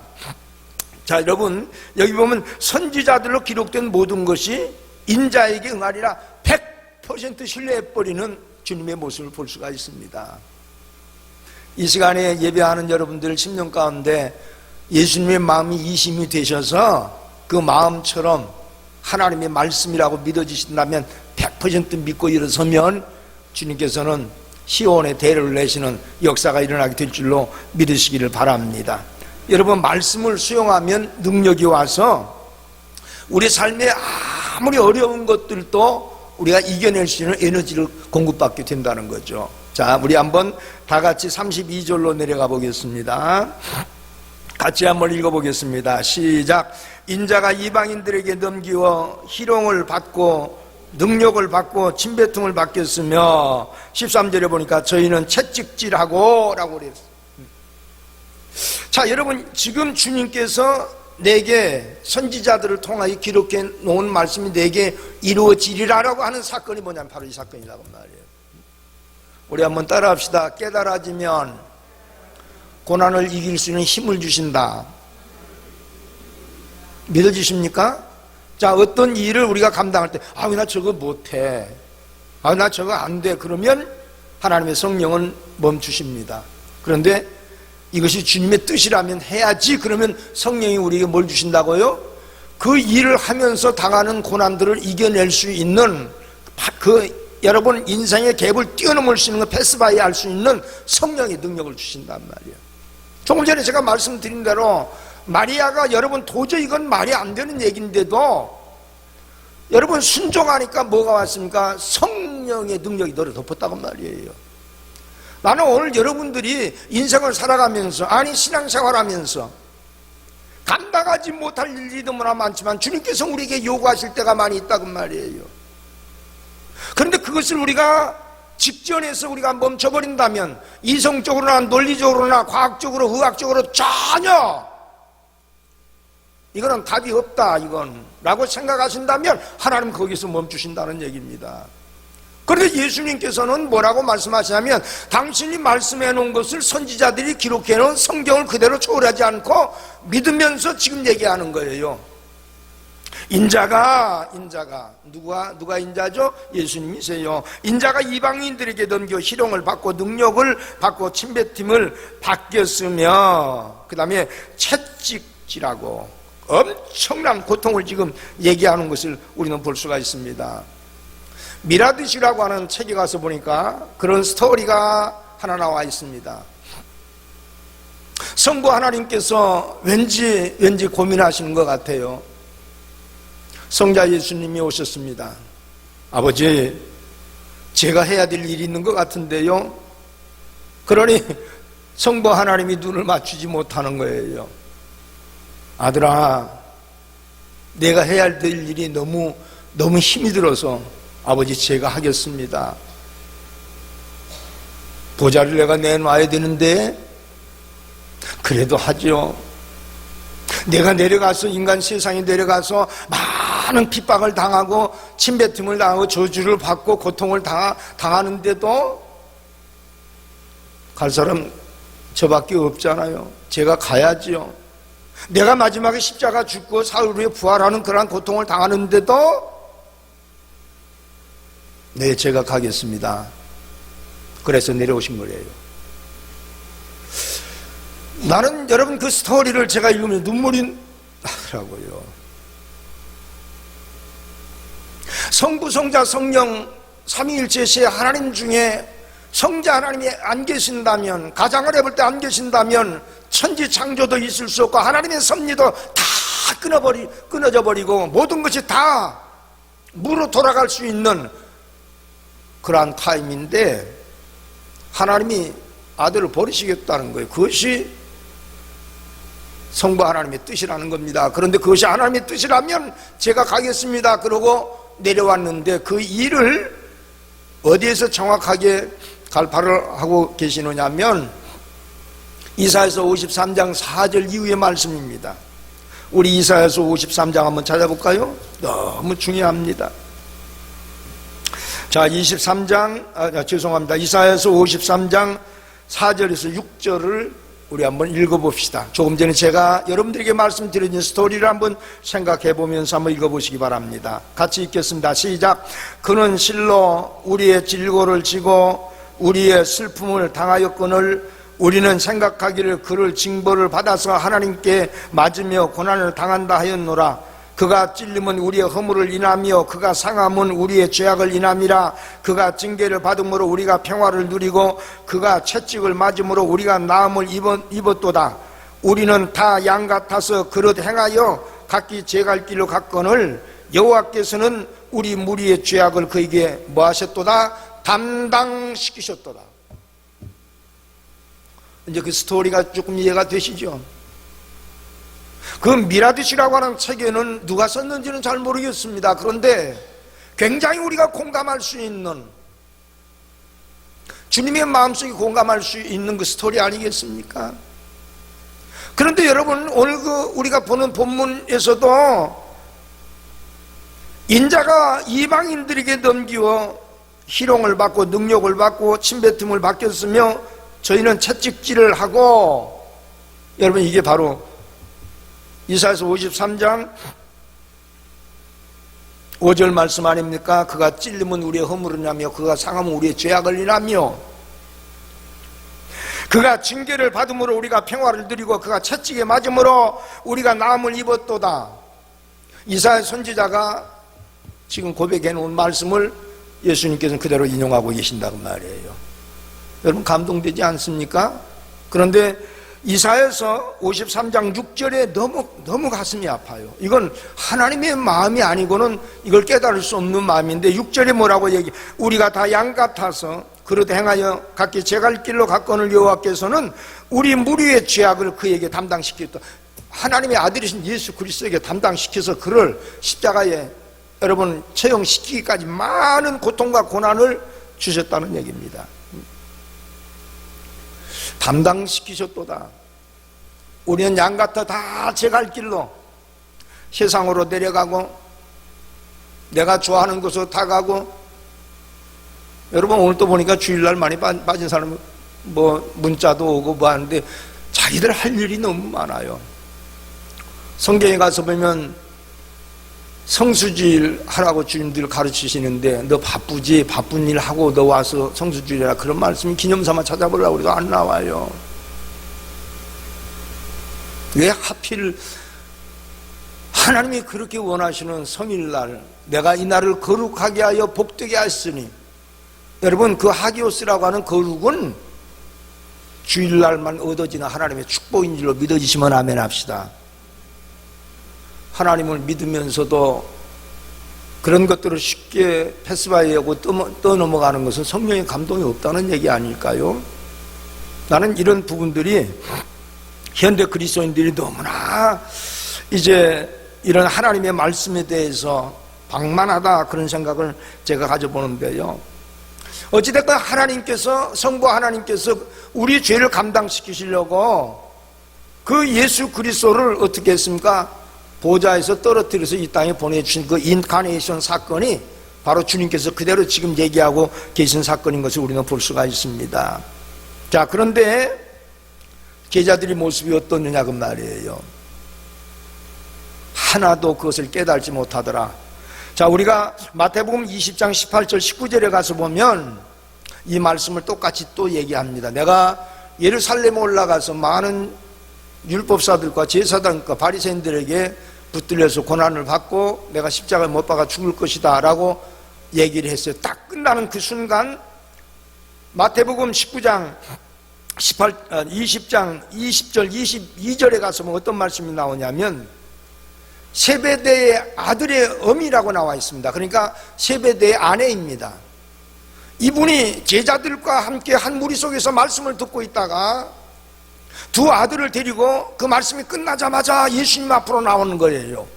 자, 여러분 여기 보면 선지자들로 기록된 모든 것이 인자에게 응하리라 100% 신뢰해버리는 주님의 모습을 볼 수가 있습니다. 이 시간에 예배하는 여러분들 10년 가운데 예수님의 마음이 이심이 되셔서 그 마음처럼 하나님의 말씀이라고 믿어지신다면 100% 믿고 일어서면 주님께서는 시온의 대를 내시는 역사가 일어나게 될 줄로 믿으시기를 바랍니다. 여러분, 말씀을 수용하면 능력이 와서 우리 삶에 아무리 어려운 것들도 우리가 이겨낼 수 있는 에너지를 공급받게 된다는 거죠. 자, 우리 한번 다 같이 32절로 내려가 보겠습니다. 같이 한번 읽어보겠습니다. 시작. 인자가 이방인들에게 넘기어 희롱을 받고 능력을 받고 침뱉음을 받겠으며, 13절에 보니까 저희는 채찍질하고 라고 그랬어요. 자, 여러분, 지금 주님께서 내게 선지자들을 통하여 기록해 놓은 말씀이 내게 이루어지리라라고 하는 사건이 뭐냐면 바로 이 사건이라고 말이에요. 우리 한번 따라합시다. 깨달아지면 고난을 이길 수 있는 힘을 주신다. 믿어지십니까? 자, 어떤 일을 우리가 감당할 때 왜 나 저거 못해, 나 저거 안 돼, 그러면 하나님의 성령은 멈추십니다. 그런데 이것이 주님의 뜻이라면 해야지, 그러면 성령이 우리에게 뭘 주신다고요? 그 일을 하면서 당하는 고난들을 이겨낼 수 있는, 여러분 인생의 갭을 뛰어넘을 수 있는, 패스바이 할 수 있는 성령의 능력을 주신단 말이에요. 조금 전에 제가 말씀드린 대로 마리아가, 여러분 도저히 이건 말이 안 되는 얘기인데도 여러분 순종하니까 뭐가 왔습니까? 성령의 능력이 너를 덮었다고 말이에요. 나는 오늘 여러분들이 인생을 살아가면서, 아니 신앙생활하면서 감당하지 못할 일이 너무나 많지만 주님께서 우리에게 요구하실 때가 많이 있다고 말이에요. 그런데 그것을 우리가 직전에서 우리가 멈춰버린다면, 이성적으로나 논리적으로나 과학적으로 의학적으로 전혀 이거는 답이 없다, 이건 라고 생각하신다면 하나님 거기서 멈추신다는 얘기입니다. 그런데 예수님께서는 뭐라고 말씀하시냐면, 당신이 말씀해 놓은 것을 선지자들이 기록해 놓은 성경을 그대로 초월하지 않고 믿으면서 지금 얘기하는 거예요. 인자가 누가 인자죠? 예수님이세요. 인자가 이방인들에게 넘겨 희롱을 받고 능력을 받고 침뱉음을 받겠으며, 그 다음에 채찍질하고 엄청난 고통을 지금 얘기하는 것을 우리는 볼 수가 있습니다. 미라드시라고 하는 책에 가서 보니까 그런 스토리가 하나 나와 있습니다. 성부 하나님께서 왠지 고민하시는 것 같아요. 성자 예수님이 오셨습니다. 아버지, 제가 해야 될 일이 있는 것 같은데요. 그러니 성부 하나님이 눈을 맞추지 못하는 거예요. 아들아, 내가 해야 될 일이 너무 힘이 들어서 아버지 제가 하겠습니다. 보좌를 내가 내놔야 되는데 그래도 하죠. 내가 내려가서, 인간 세상에 내려가서 많은 핍박을 당하고 침뱉음을 당하고 저주를 받고 고통을 당하는데도 갈 사람 저밖에 없잖아요. 제가 가야지요. 내가 마지막에 십자가 죽고 사흘 후에 부활하는 그러한 고통을 당하는데도 네, 제가 가겠습니다. 그래서 내려오신 거예요. 나는 여러분 그 스토리를 제가 읽으면 눈물이 나더라고요. 성부, 성자, 성령 삼위일체시에 하나님 중에 성자 하나님이 안 계신다면, 가장을 해볼 때 안 계신다면 천지 창조도 있을 수 없고 하나님의 섭리도 다 끊어져 버리고 모든 것이 다 무로 돌아갈 수 있는 그러한 타임인데 하나님이 아들을 버리시겠다는 거예요. 그것이 성부 하나님의 뜻이라는 겁니다. 그런데 그것이 하나님의 뜻이라면 제가 가겠습니다 그러고 내려왔는데, 그 일을 어디에서 정확하게 갈파를 하고 계시느냐면 이사야서 53장 4절 이후의 말씀입니다. 우리 이사야서 53장 한번 찾아볼까요? 너무 중요합니다. 자, 이사야서 53장 4절에서 6절을 우리 한번 읽어봅시다. 조금 전에 제가 여러분들에게 말씀드린 스토리를 한번 생각해 보면서 한번 읽어보시기 바랍니다. 같이 읽겠습니다. 시작. 그는 실로 우리의 질고를 지고 우리의 슬픔을 당하였거늘 우리는 생각하기를 그를 징벌을 받아서 하나님께 맞으며 고난을 당한다 하였노라. 그가 찔림은 우리의 허물을 인하며 그가 상함은 우리의 죄악을 인함이라. 그가 징계를 받음으로 우리가 평화를 누리고 그가 채찍을 맞음으로 우리가 나음을 입었도다. 우리는 다 양 같아서 그릇 행하여 각기 제 갈 길로 갔거늘 여호와께서는 우리 무리의 죄악을 그에게 뭐 하셨도다? 담당시키셨도다. 이제 그 스토리가 조금 이해가 되시죠? 그 미라드시라고 하는 책에는 누가 썼는지는 잘 모르겠습니다. 그런데 굉장히 우리가 공감할 수 있는, 주님의 마음속에 공감할 수 있는 그 스토리 아니겠습니까? 그런데 여러분, 오늘 그 우리가 보는 본문에서도 인자가 이방인들에게 넘기워 희롱을 받고 능력을 받고 침뱉음을 받겼으며 저희는 채찍질을 하고, 여러분 이게 바로 이사야서 53장 5절 말씀 아닙니까? 그가 찔림은 우리의 허물을 인하며 그가 상함은 우리의 죄악을 인하며 그가 징계를 받음으로 우리가 평화를 누리고 그가 채찍에 맞음으로 우리가 나음을 입었도다. 이사야 선지자가 지금 고백해 놓은 말씀을 예수님께서는 그대로 인용하고 계신다고 말이에요. 여러분 감동되지 않습니까? 그런데 이사야서 53장 6절에 너무 가슴이 아파요. 이건 하나님의 마음이 아니고는 이걸 깨달을 수 없는 마음인데 6절에 뭐라고 우리가 다 양 같아서 그릇 행하여 각기 제 갈 길로 갔거늘 여호와께서는 우리 무리의 죄악을 그에게 담당시켰다. 하나님의 아들이신 예수 그리스도에게 담당시켜서 그를 십자가에 여러분 처형시키기까지 많은 고통과 고난을 주셨다는 얘기입니다. 담당시키셨도다. 우리는 양 같아 다 제 갈 길로 세상으로 내려가고 내가 좋아하는 곳으로 다 가고, 여러분 오늘 또 보니까 주일날 많이 빠진 사람은 뭐 문자도 오고 뭐 하는데 자기들 할 일이 너무 많아요. 성경에 가서 보면 성수주일 하라고 주님들 가르치시는데 너 바쁘지? 바쁜 일 하고 너 와서 성수주일이라 그런 말씀이 기념삼아 찾아보려고 우리도 안 나와요. 왜 하필 하나님이 그렇게 원하시는 성일날 내가 이 날을 거룩하게 하여 복되게 하였으니, 여러분 그 하기오스라고 하는 거룩은 주일날만 얻어지는 하나님의 축복인 줄로 믿어지시면 아멘 합시다. 하나님을 믿으면서도 그런 것들을 쉽게 패스바이하고 떠넘어가는 것은 성령의 감동이 없다는 얘기 아닐까요? 나는 이런 부분들이 현대 그리스도인들이 너무나 이제 이런 하나님의 말씀에 대해서 방만하다 그런 생각을 제가 가져보는데요. 어찌됐건 하나님께서, 성부 하나님께서 우리 죄를 감당시키시려고 그 예수 그리스도를 어떻게 했습니까? 보좌에서 떨어뜨려서 이 땅에 보내주신 그 인카네이션 사건이 바로 주님께서 그대로 지금 얘기하고 계신 사건인 것을 우리는 볼 수가 있습니다. 자, 그런데 제자들의 모습이 어떻느냐 그 말이에요. 하나도 그것을 깨달지 못하더라. 자, 우리가 마태복음 20장 18절 19절에 가서 보면 이 말씀을 똑같이 또 얘기합니다. 내가 예루살렘에 올라가서 많은 율법사들과 제사장과 바리새인들에게 붙들려서 고난을 받고 내가 십자가에 못 박아 죽을 것이다 라고 얘기를 했어요. 딱 끝나는 그 순간 마태복음 19장 20장 20절 22절에 가서 뭐 어떤 말씀이 나오냐면 세베대의 아들의 어미라고 나와 있습니다. 그러니까 세베대의 아내입니다. 이분이 제자들과 함께 한 무리 속에서 말씀을 듣고 있다가 두 아들을 데리고 그 말씀이 끝나자마자 예수님 앞으로 나오는 거예요.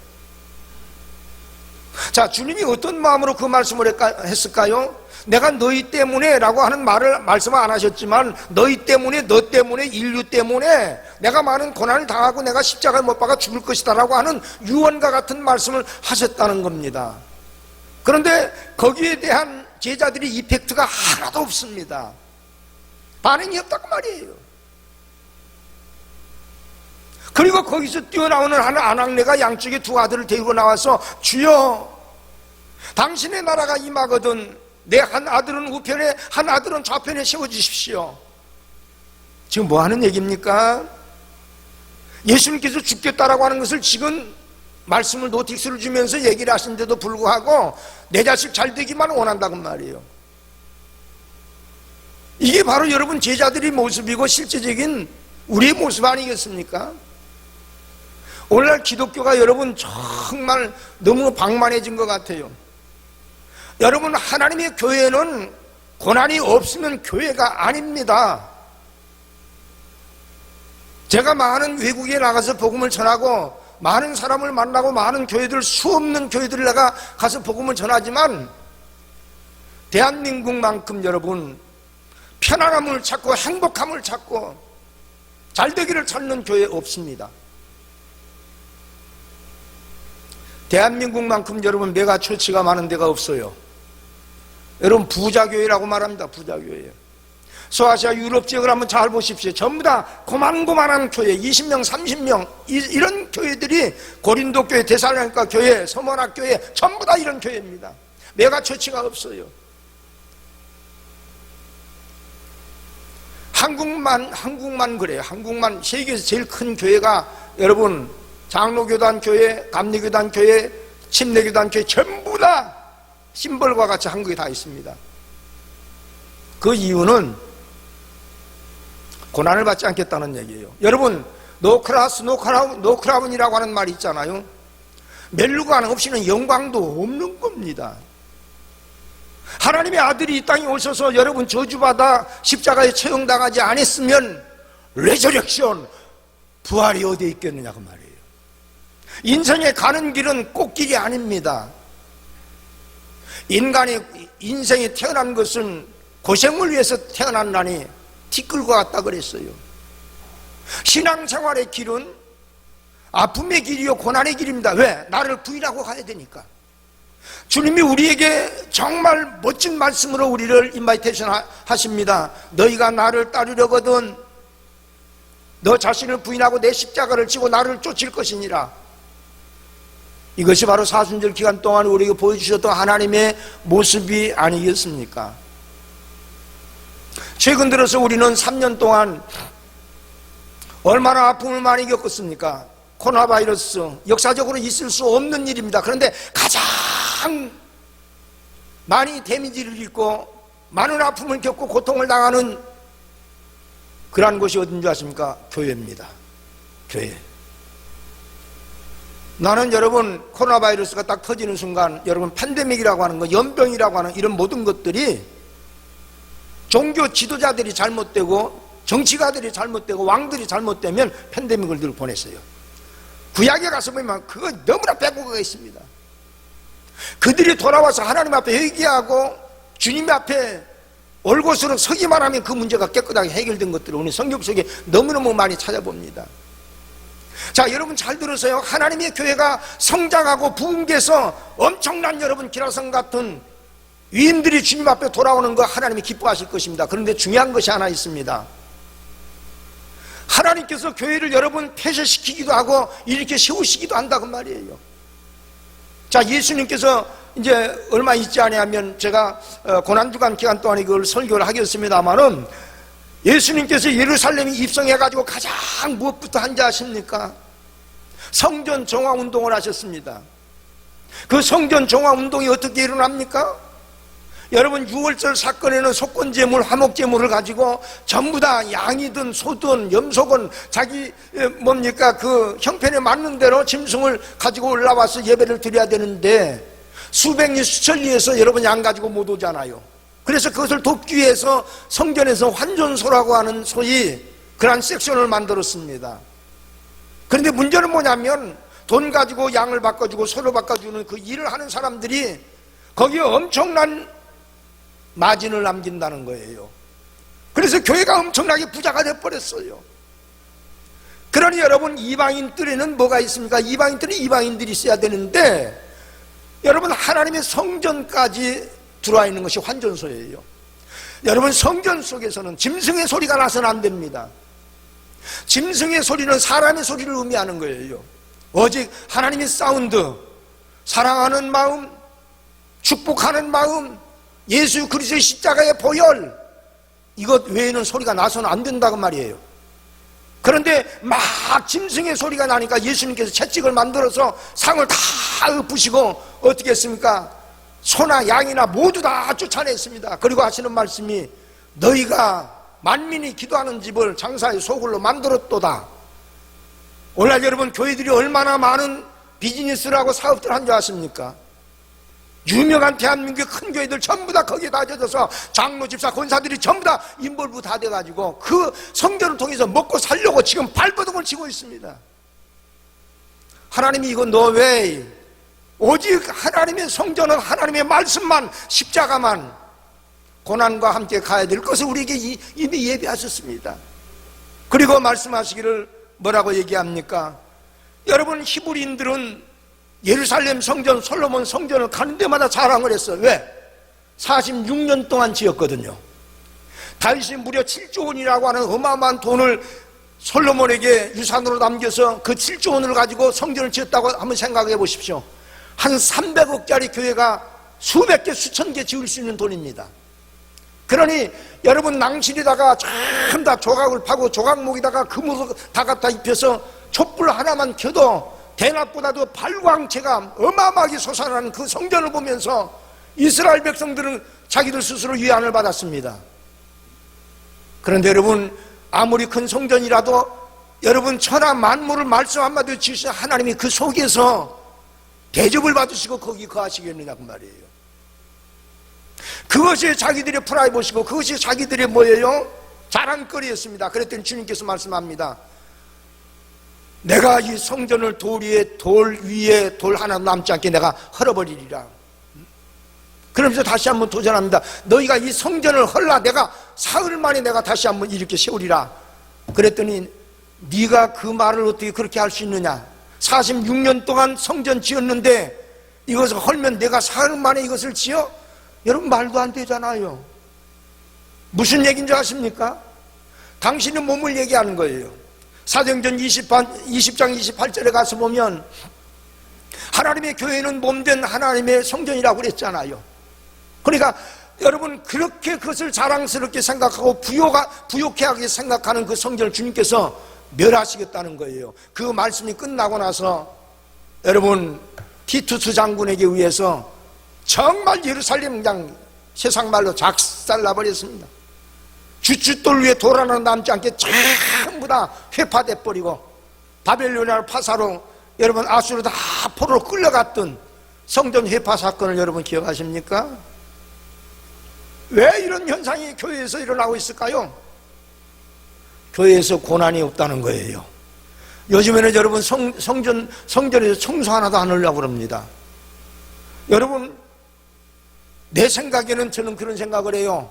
자, 주님이 어떤 마음으로 그 말씀을 했을까요? 내가 너희 때문에 라고 하는 말씀을 안 하셨지만 너희 때문에, 너 때문에, 인류 때문에 내가 많은 고난을 당하고 내가 십자가에 못 박아 죽을 것이다 라고 하는 유언과 같은 말씀을 하셨다는 겁니다. 그런데 거기에 대한 제자들이 이펙트가 하나도 없습니다. 반응이 없다고 말이에요. 그리고 거기서 뛰어나오는 한 아낙네가 양쪽에 두 아들을 데리고 나와서 주여 당신의 나라가 임하거든 내 한 아들은 우편에 한 아들은 좌편에 세워주십시오. 지금 뭐 하는 얘기입니까? 예수님께서 죽겠다라고 하는 것을 지금 말씀을 노티스를 주면서 얘기를 하신데도 불구하고 내 자식 잘 되기만 원한다고 말이에요. 이게 바로 여러분 제자들의 모습이고 실제적인 우리의 모습 아니겠습니까? 오늘날 기독교가 여러분 정말 너무 방만해진 것 같아요. 여러분, 하나님의 교회는 고난이 없으면 교회가 아닙니다. 제가 많은 외국에 나가서 복음을 전하고 많은 사람을 만나고 많은 교회들, 수없는 교회들을 내가 가서 복음을 전하지만 대한민국만큼 여러분 편안함을 찾고 행복함을 찾고 잘되기를 찾는 교회 없습니다. 대한민국만큼 여러분 메가처치가 많은 데가 없어요. 여러분 부자교회라고 말합니다. 부자교회. 소아시아 유럽 지역을 한번 잘 보십시오. 전부 다 고만고만한 교회, 20명 30명 이런 교회들이 고린도 교회, 데살로니가 교회, 서머나 교회 전부 다 이런 교회입니다. 메가처치가 없어요. 한국만 그래요. 한국만 세계에서 제일 큰 교회가 여러분 장로교단 교회, 감리교단 교회, 침례교단 교회 전부 다 심벌과 같이 한국에 다 있습니다. 그 이유는 고난을 받지 않겠다는 얘기예요. 여러분, 노크라운이라고 하는 말이 있잖아요. 멸류관 없이는 영광도 없는 겁니다. 하나님의 아들이 이 땅에 오셔서 여러분 저주받아 십자가에 처형당하지 않았으면 레저렉션, 부활이 어디에 있겠느냐 그 말이에요. 인생에 가는 길은 꽃길이 아닙니다. 인간의 인생에 태어난 것은 고생을 위해서 태어났나니 티끌과 같다 그랬어요. 신앙생활의 길은 아픔의 길이요 고난의 길입니다. 왜? 나를 부인하고 가야 되니까. 주님이 우리에게 정말 멋진 말씀으로 우리를 인바이테이션 하십니다. 너희가 나를 따르려거든 너 자신을 부인하고 내 십자가를 지고 나를 쫓을 것이니라. 이것이 바로 사순절 기간 동안 우리에게 보여주셨던 하나님의 모습이 아니겠습니까? 최근 들어서 우리는 3년 동안 얼마나 아픔을 많이 겪었습니까? 코로나 바이러스, 역사적으로 있을 수 없는 일입니다. 그런데 가장 많이 데미지를 입고 많은 아픔을 겪고 고통을 당하는 그러한 곳이 어딘지 아십니까? 교회입니다. 교회. 나는 여러분 코로나 바이러스가 딱 터지는 순간 여러분 팬데믹이라고 하는 거, 연병이라고 하는 이런 모든 것들이 종교 지도자들이 잘못되고 정치가들이 잘못되고 왕들이 잘못되면 팬데믹을 늘 보냈어요. 구약에 가서 보면 그거 너무나 빼고가 있습니다. 그들이 돌아와서 하나님 앞에 회개하고 주님 앞에 올곧으로 서기만 하면 그 문제가 깨끗하게 해결된 것들을 오늘 성경 속에 너무너무 많이 찾아봅니다. 자, 여러분 잘 들으세요. 하나님의 교회가 성장하고 부흥돼서 엄청난 여러분 기라성 같은 위인들이 주님 앞에 돌아오는 거 하나님이 기뻐하실 것입니다. 그런데 중요한 것이 하나 있습니다. 하나님께서 교회를 여러분 폐쇄시키기도 하고 이렇게 세우시기도 한다고 말이에요. 자, 예수님께서 이제 얼마 있지 않으면 제가 고난주간 기간 동안에 그걸 설교를 하겠습니다만은 예수님께서 예루살렘에 입성해가지고 가장 무엇부터 한지 아십니까? 성전 정화 운동을 하셨습니다. 그 성전 정화 운동이 어떻게 일어납니까? 여러분 6월절 사건에는 속건제물, 화목제물을 가지고 전부 다 양이든 소든 염소건 자기 뭡니까 그 형편에 맞는 대로 짐승을 가지고 올라와서 예배를 드려야 되는데 수백리 수천리에서 여러분 양 가지고 못 오잖아요. 그래서 그것을 돕기 위해서 성전에서 환전소라고 하는 소위 그런 섹션을 만들었습니다. 그런데 문제는 뭐냐면 돈 가지고 양을 바꿔주고 소를 바꿔주는 그 일을 하는 사람들이 거기에 엄청난 마진을 남긴다는 거예요. 그래서 교회가 엄청나게 부자가 돼버렸어요. 그러니 여러분 이방인들에는 뭐가 있습니까? 이방인들은 이방인들이 있어야 되는데 여러분 하나님의 성전까지 들어와 있는 것이 환전소예요. 여러분 성전 속에서는 짐승의 소리가 나서는 안 됩니다. 짐승의 소리는 사람의 소리를 의미하는 거예요. 오직 하나님의 사운드, 사랑하는 마음, 축복하는 마음, 예수 그리스도의 십자가의 보혈, 이것 외에는 소리가 나서는 안 된다고 말이에요. 그런데 막 짐승의 소리가 나니까 예수님께서 채찍을 만들어서 상을 다 엎으시고 어떻게 했습니까? 소나 양이나 모두 다 쫓아냈습니다. 그리고 하시는 말씀이 너희가 만민이 기도하는 집을 장사의 소굴로 만들었도다. 오늘날 여러분, 교회들이 얼마나 많은 비즈니스를 하고 사업들을 한 줄 아십니까? 유명한 대한민국의 큰 교회들 전부 다 거기에 다 젖어서 장로, 집사, 권사들이 전부 다 인볼브 다 돼가지고 그 성전을 통해서 먹고 살려고 지금 발버둥을 치고 있습니다. 하나님이 이거 no way. 오직 하나님의 성전은 하나님의 말씀만, 십자가만, 고난과 함께 가야 될 것을 우리에게 이미 예비하셨습니다. 그리고 말씀하시기를 뭐라고 얘기합니까? 여러분, 히브리인들은 예루살렘 성전, 솔로몬 성전을 가는 데마다 자랑을 했어요. 왜? 46년 동안 지었거든요. 다윗이 무려 7조 원이라고 하는 어마어마한 돈을 솔로몬에게 유산으로 남겨서 그 7조 원을 가지고 성전을 지었다고 한번 생각해 보십시오. 한 300억짜리 교회가 수백 개, 수천 개 지을 수 있는 돈입니다. 그러니 여러분, 낭실에다가 전부 다 조각을 파고 조각목에다가 금으로 다 갖다 입혀서 촛불 하나만 켜도 대낮보다도 발광체가 어마어마하게 솟아나는 그 성전을 보면서 이스라엘 백성들은 자기들 스스로 위안을 받았습니다. 그런데 여러분, 아무리 큰 성전이라도 여러분, 천하 만물을 말씀 한마디로 지으신 하나님이 그 속에서 대접을 받으시고 거기 거하시겠느냐 그 말이에요. 그것이 자기들의 프라이버시고 그것이 자기들의 뭐예요? 자랑거리였습니다. 그랬더니 주님께서 말씀합니다. 내가 이 성전을 돌 위에 돌 하나 남지 않게 내가 헐어버리리라. 그러면서 다시 한번 도전합니다. 너희가 이 성전을 헐라. 내가 사흘 만에 내가 다시 한번 이렇게 세우리라. 그랬더니 네가 그 말을 어떻게 그렇게 할 수 있느냐? 46년 동안 성전 지었는데 이것을 헐면 내가 사흘 만에 이것을 지어? 여러분, 말도 안 되잖아요. 무슨 얘기인 줄 아십니까? 당신의 몸을 얘기하는 거예요. 사도행전 20장 28절에 가서 보면 하나님의 교회는 몸된 하나님의 성전이라고 그랬잖아요. 그러니까 여러분, 그렇게 그것을 자랑스럽게 생각하고 부욕해하게 생각하는 그 성전을 주님께서 멸하시겠다는 거예요. 그 말씀이 끝나고 나서 여러분, 티투스 장군에게 의해서 정말 예루살렘 그냥 세상 말로 작살나버렸습니다. 주춧돌 위에 돌 하나 남지 않게 전부 다 회파돼 버리고 바벨로니아 파사로 여러분 아수르 다 포로로 끌려갔던 성전 회파 사건을 여러분 기억하십니까? 왜 이런 현상이 교회에서 일어나고 있을까요? 교회에서 고난이 없다는 거예요. 요즘에는 여러분 성전에서 청소 하나도 안 하려고 그럽니다. 여러분, 내 생각에는 저는 그런 생각을 해요.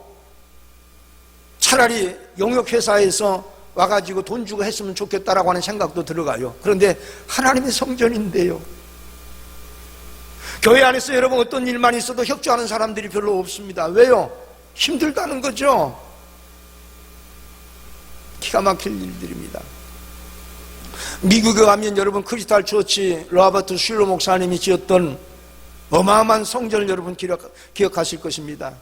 차라리 용역회사에서 와가지고 돈 주고 했으면 좋겠다라고 하는 생각도 들어가요. 그런데 하나님의 성전인데요. 교회 안에서 여러분 어떤 일만 있어도 협조하는 사람들이 별로 없습니다. 왜요? 힘들다는 거죠. 기가 막힐 일들입니다. 미국에 가면 여러분 크리스탈 처치 로버트 슐러 목사님이 지었던 어마어마한 성전을 여러분 기억하실 것입니다.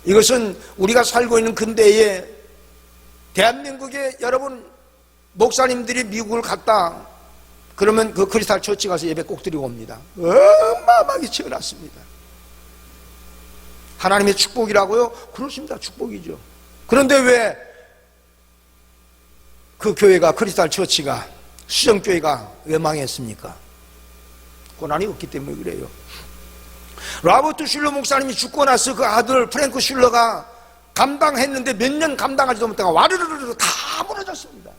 이것은 우리가 살고 있는 근대에 대한민국의 여러분 목사님들이 미국을 갔다 그러면 그 크리스탈 처치 가서 예배 꼭 드리고 옵니다. 어마어마하게 지어놨습니다. 하나님의 축복이라고요? 그렇습니다. 축복이죠. 그런데 왜 그 교회가 크리스탈 처치가 수정교회가 왜 망했습니까? 고난이 없기 때문에 그래요. 로버트 슐러 목사님이 죽고 나서 그 아들 프랭크 슐러가 감당했는데 몇 년 감당하지도 못하다가 와르르르 다 무너졌습니다.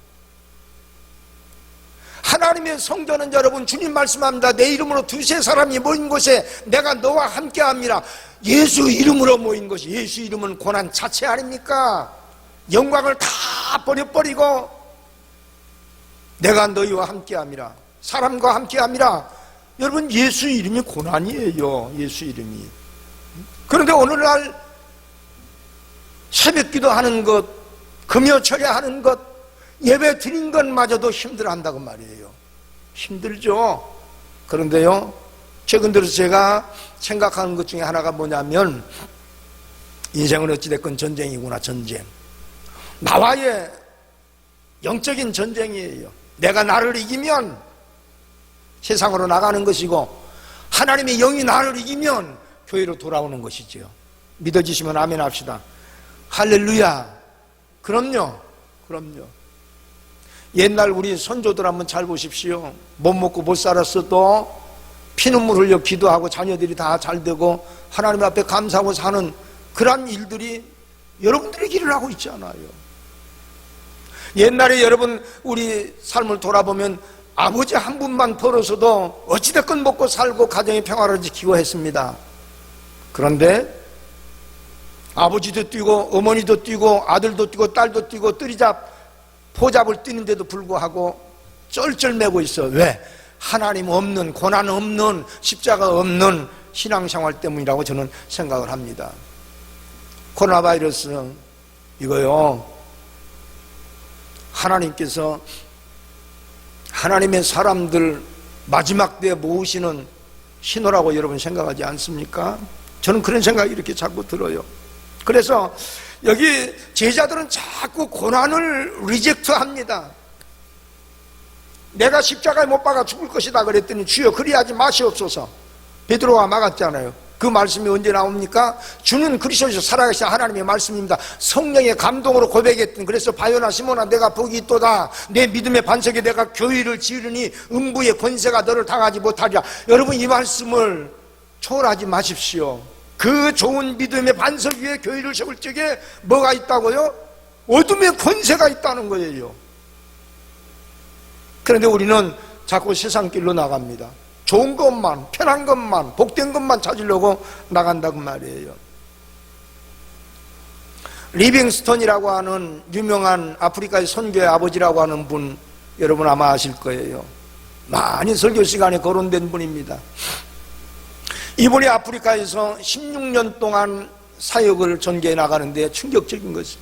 하나님의 성전은 여러분 주님 말씀합니다. 내 이름으로 두세 사람이 모인 곳에 내가 너와 함께함이라. 예수 이름으로 모인 것이 예수 이름은 고난 자체 아닙니까? 영광을 다 버려버리고 내가 너희와 함께함이라. 사람과 함께함이라. 여러분 예수 이름이 고난이에요. 예수 이름이. 그런데 오늘날 새벽기도 하는 것, 금요철에 하는 것, 예배 드린 것마저도 힘들어한다고 말이에요. 힘들죠. 그런데요, 최근 들어서 제가 생각하는 것 중에 하나가 뭐냐면 인생은 어찌됐건 전쟁이구나. 전쟁. 나와의 영적인 전쟁이에요. 내가 나를 이기면 세상으로 나가는 것이고 하나님의 영이 나를 이기면 교회로 돌아오는 것이지요. 믿어지시면 아멘 합시다. 할렐루야. 그럼요. 옛날 우리 선조들 한번 잘 보십시오. 못 먹고 못 살았어도 피눈물 흘려 기도하고 자녀들이 다 잘 되고 하나님 앞에 감사하고 사는 그러한 일들이 여러분들의 길을 하고 있지 않아요. 옛날에 여러분 우리 삶을 돌아보면 아버지 한 분만 벌어서도 어찌됐건 먹고 살고 가정의 평화를 지키고 했습니다. 그런데 아버지도 뛰고 어머니도 뛰고 아들도 뛰고 딸도 뛰고 포잡을 뛰는데도 불구하고 쩔쩔매고 있어. 왜? 하나님 없는, 고난 없는, 십자가 없는 신앙생활 때문이라고 저는 생각을 합니다. 코로나 바이러스 이거요, 하나님께서 하나님의 사람들 마지막 때에 모으시는 신호라고 여러분 생각하지 않습니까? 저는 그런 생각이 이렇게 자꾸 들어요. 그래서 여기 제자들은 자꾸 고난을 리젝트합니다. 내가 십자가에 못 박아 죽을 것이다 그랬더니 주여 그리하지 마시옵소서. 베드로가 막았잖아요. 그 말씀이 언제 나옵니까? 주는 그리스도에서 살아계신 하나님의 말씀입니다. 성령의 감동으로 고백했던. 그래서 바요나 시몬아 내가 복이 있도다. 내 믿음의 반석에 내가 교회를 지으니 음부의 권세가 너를 당하지 못하리라. 여러분 이 말씀을 초월하지 마십시오. 그 좋은 믿음의 반석 위에 교회를 세울 적에 뭐가 있다고요? 어둠의 권세가 있다는 거예요. 그런데 우리는 자꾸 세상 길로 나갑니다. 좋은 것만, 편한 것만, 복된 것만 찾으려고 나간다고 말이에요. 리빙스턴이라고 하는 유명한 아프리카의 선교의 아버지라고 하는 분, 여러분 아마 아실 거예요. 많이 설교 시간에 거론된 분입니다. 이분이 아프리카에서 16년 동안 사역을 전개해 나가는데 충격적인 것이,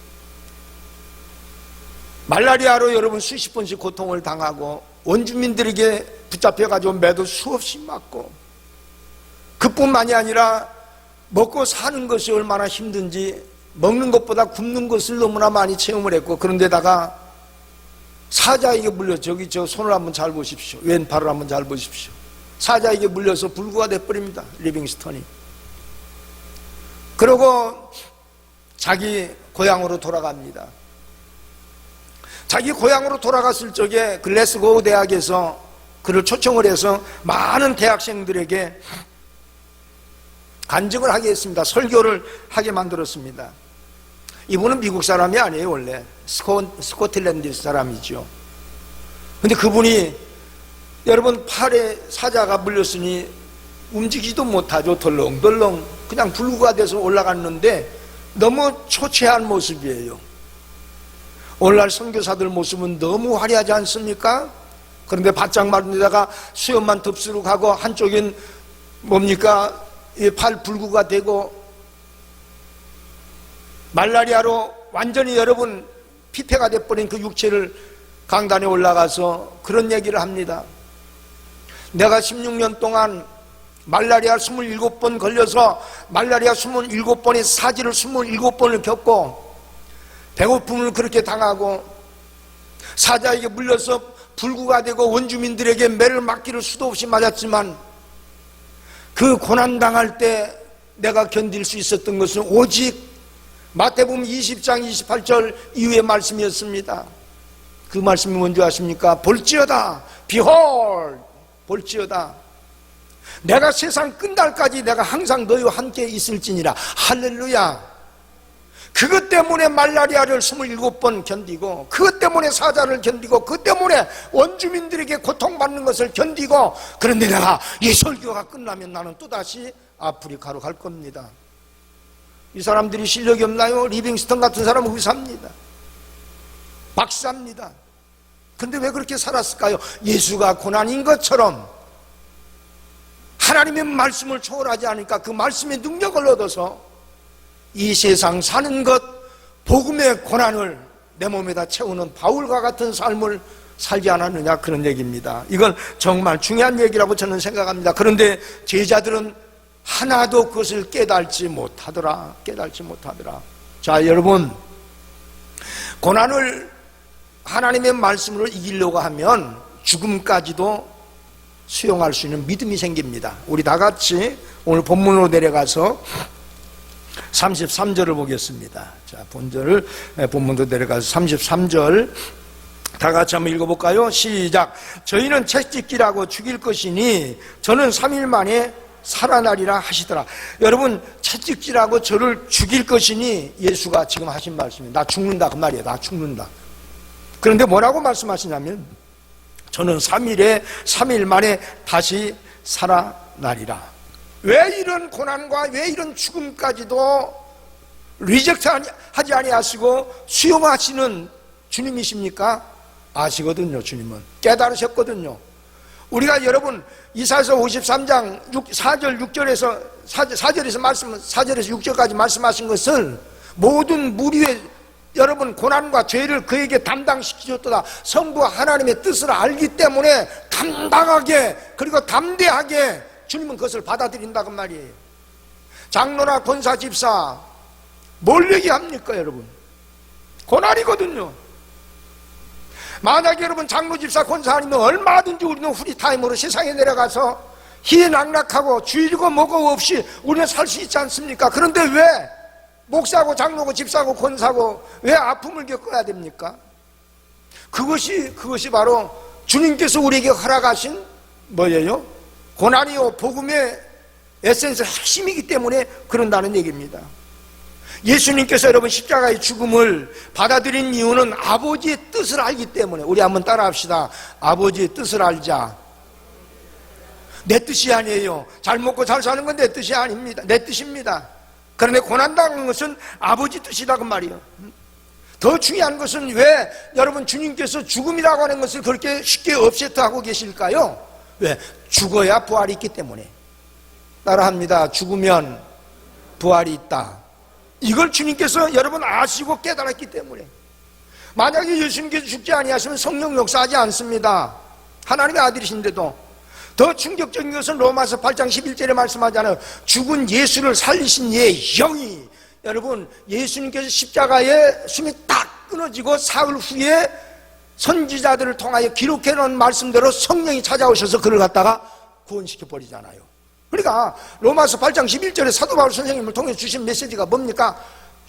말라리아로 여러분 수십 번씩 고통을 당하고 원주민들에게 붙잡혀가지고 매도 수없이 맞고, 그뿐만이 아니라 먹고 사는 것이 얼마나 힘든지 먹는 것보다 굶는 것을 너무나 많이 체험을 했고, 그런데다가 사자에게 물려, 저기 저 손을 한번 잘 보십시오. 왼팔을 한번 잘 보십시오. 사자에게 물려서 불구가 돼버립니다. 리빙스턴이. 그러고 자기 고향으로 돌아갑니다. 자기 고향으로 돌아갔을 적에 글래스고우 대학에서 그를 초청을 해서 많은 대학생들에게 간증을 하게 했습니다. 설교를 하게 만들었습니다. 이분은 미국 사람이 아니에요. 원래 스코틀랜드 사람이죠. 근데 그분이 여러분 팔에 사자가 물렸으니 움직이지도 못하죠. 덜렁덜렁 그냥 불구가 돼서 올라갔는데 너무 초췌한 모습이에요. 오늘날 선교사들 모습은 너무 화려하지 않습니까? 그런데 바짝 마른 데다가 수염만 덥수룩 하고 한쪽엔 뭡니까? 팔 불구가 되고 말라리아로 완전히 여러분 피폐가 돼버린 그 육체를 강단에 올라가서 그런 얘기를 합니다. 내가 16년 동안 말라리아 27번 걸려서 말라리아 27번의 사지를 27번을 겪고 배고픔을 그렇게 당하고 사자에게 물려서 불구가 되고 원주민들에게 매를 맞기를 수도 없이 맞았지만 그 고난당할 때 내가 견딜 수 있었던 것은 오직 마태복음 20장 28절 이후의 말씀이었습니다. 그 말씀이 뭔지 아십니까? 볼지어다, behold, 볼지어다, 내가 세상 끝날까지 내가 항상 너희와 함께 있을지니라. 할렐루야. 그것 때문에 말라리아를 27번 견디고, 그것 때문에 사자를 견디고, 그것 때문에 원주민들에게 고통받는 것을 견디고, 그런데 내가 이 설교가 끝나면 나는 또다시 아프리카로 갈 겁니다. 이 사람들이 실력이 없나요? 리빙스턴 같은 사람은 의사입니다. 박사입니다. 근데 왜 그렇게 살았을까요? 예수가 고난인 것처럼 하나님의 말씀을 초월하지 않으니까 그 말씀의 능력을 얻어서 이 세상 사는 것, 복음의 고난을 내 몸에다 채우는 바울과 같은 삶을 살지 않았느냐, 그런 얘기입니다. 이건 정말 중요한 얘기라고 저는 생각합니다. 그런데 제자들은 하나도 그것을 깨달지 못하더라. 자, 여러분, 고난을 하나님의 말씀으로 이기려고 하면 죽음까지도 수용할 수 있는 믿음이 생깁니다. 우리 다 같이 오늘 본문으로 내려가서 33절을 보겠습니다. 자, 본절을 본문도 내려가서 33절 다 같이 한번 읽어볼까요? 시작. 저희는 채찍질하고 죽일 것이니 저는 3일 만에 살아나리라 하시더라. 여러분, 채찍질하고 저를 죽일 것이니 예수가 지금 하신 말씀이에요. 나 죽는다 그 말이에요. 나 죽는다. 그런데 뭐라고 말씀하시냐면 저는 3일 만에 다시 살아나리라. 왜 이런 고난과 왜 이런 죽음까지도 리젝트 하지 아니하시고 수용하시는 주님이십니까? 아시거든요. 주님은 깨달으셨거든요. 우리가 여러분 이사야서 53장 4절 6절에서 4절에서 6절까지 말씀하신 것을 모든 무리의 여러분 고난과 죄를 그에게 담당시키셨도다. 성부 하나님의 뜻을 알기 때문에 당당하게 그리고 담대하게 주님은 그것을 받아들인다고 말이에요. 장로나 권사 집사 뭘 얘기합니까 여러분? 고난이거든요. 만약에 여러분 장로 집사 권사 아니면 얼마든지 우리는 후리타임으로 세상에 내려가서 희낙락하고 주일이고 뭐고 없이 우리는 살 수 있지 않습니까? 그런데 왜 목사고 장로고 집사고 권사고 왜 아픔을 겪어야 됩니까? 그것이 바로 주님께서 우리에게 허락하신 뭐예요? 고난이요 복음의 에센스 핵심이기 때문에 그런다는 얘기입니다. 예수님께서 여러분 십자가의 죽음을 받아들인 이유는 아버지의 뜻을 알기 때문에. 우리 한번 따라합시다. 아버지의 뜻을 알자. 내 뜻이 아니에요. 잘 먹고 잘 사는 건 내 뜻이 아닙니다. 내 뜻입니다. 그런데 고난당하는 것은 아버지 뜻이라고 말이에요. 더 중요한 것은 왜 여러분 주님께서 죽음이라고 하는 것을 그렇게 쉽게 업세트하고 계실까요? 왜? 죽어야 부활이 있기 때문에. 따라합니다. 죽으면 부활이 있다. 이걸 주님께서 여러분 아시고 깨달았기 때문에. 만약에 예수님께서 죽지 아니하시면 성령 역사하지 않습니다. 하나님의 아들이신데도. 더 충격적인 것은 로마서 8장 11절에 말씀하잖아요. 죽은 예수를 살리신 이의 영이. 여러분 예수님께서 십자가에 숨이 딱 끊어지고 사흘 후에 선지자들을 통하여 기록해 놓은 말씀대로 성령이 찾아오셔서 그를 갖다가 구원시켜 버리잖아요. 그러니까 로마서 8장 11절에 사도 바울 선생님을 통해 주신 메시지가 뭡니까?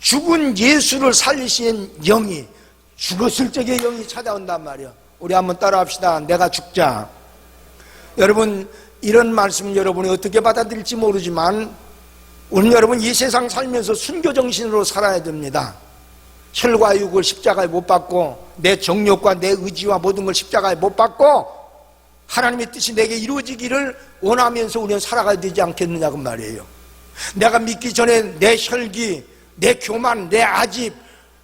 죽은 예수를 살리신 영이, 죽었을 적의 영이 찾아온단 말이에요. 우리 한번 따라합시다. 내가 죽자. 여러분 이런 말씀 여러분이 어떻게 받아들일지 모르지만 오늘 여러분 이 세상 살면서 순교정신으로 살아야 됩니다. 혈과 육을 십자가에 못 박고 내 정욕과 내 의지와 모든 걸 십자가에 못 박고 하나님의 뜻이 내게 이루어지기를 원하면서 우리는 살아가야 되지 않겠느냐고 말이에요. 내가 믿기 전에 내 혈기, 내 교만, 내 아집,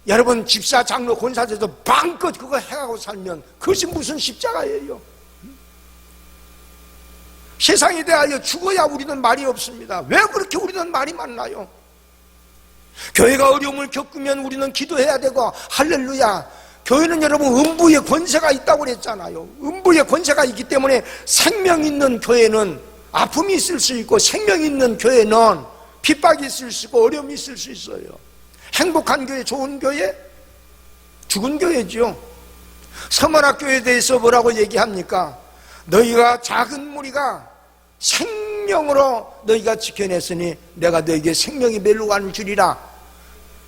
여러분 집사, 장로, 권사제도 마음껏 그거 해가고 살면 그것이 무슨 십자가예요? 세상에 대하여 죽어야 우리는 말이 없습니다. 왜 그렇게 우리는 말이 많나요? 교회가 어려움을 겪으면 우리는 기도해야 되고 할렐루야. 교회는 여러분 음부의 권세가 있다고 그랬잖아요. 음부의 권세가 있기 때문에 생명 있는 교회는 아픔이 있을 수 있고 생명 있는 교회는 핍박이 있을 수 있고 어려움이 있을 수 있어요. 행복한 교회, 좋은 교회, 죽은 교회죠. 서문학교에 대해서 뭐라고 얘기합니까? 너희가 작은 무리가 생명으로 너희가 지켜냈으니 내가 너희에게 생명이 멸루가는 줄이라.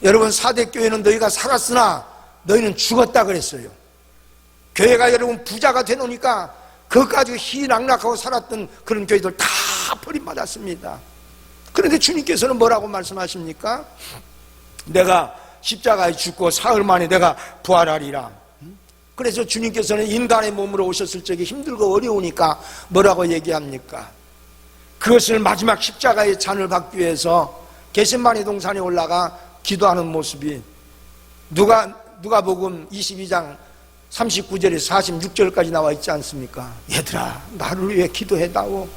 여러분 사대교회는 너희가 살았으나 너희는 죽었다 그랬어요. 교회가 여러분 부자가 되놓으니까 그것까지 희낙락하고 살았던 그런 교회들 다 버림받았습니다. 그런데 주님께서는 뭐라고 말씀하십니까? 내가 십자가에 죽고 사흘 만에 내가 부활하리라. 그래서 주님께서는 인간의 몸으로 오셨을 적에 힘들고 어려우니까 뭐라고 얘기합니까? 그것을 마지막 십자가의 잔을 받기 위해서 겟세마네 동산에 올라가 기도하는 모습이 누가복음 22장 39절에서 46절까지 나와 있지 않습니까? 얘들아 나를 위해 기도해다오.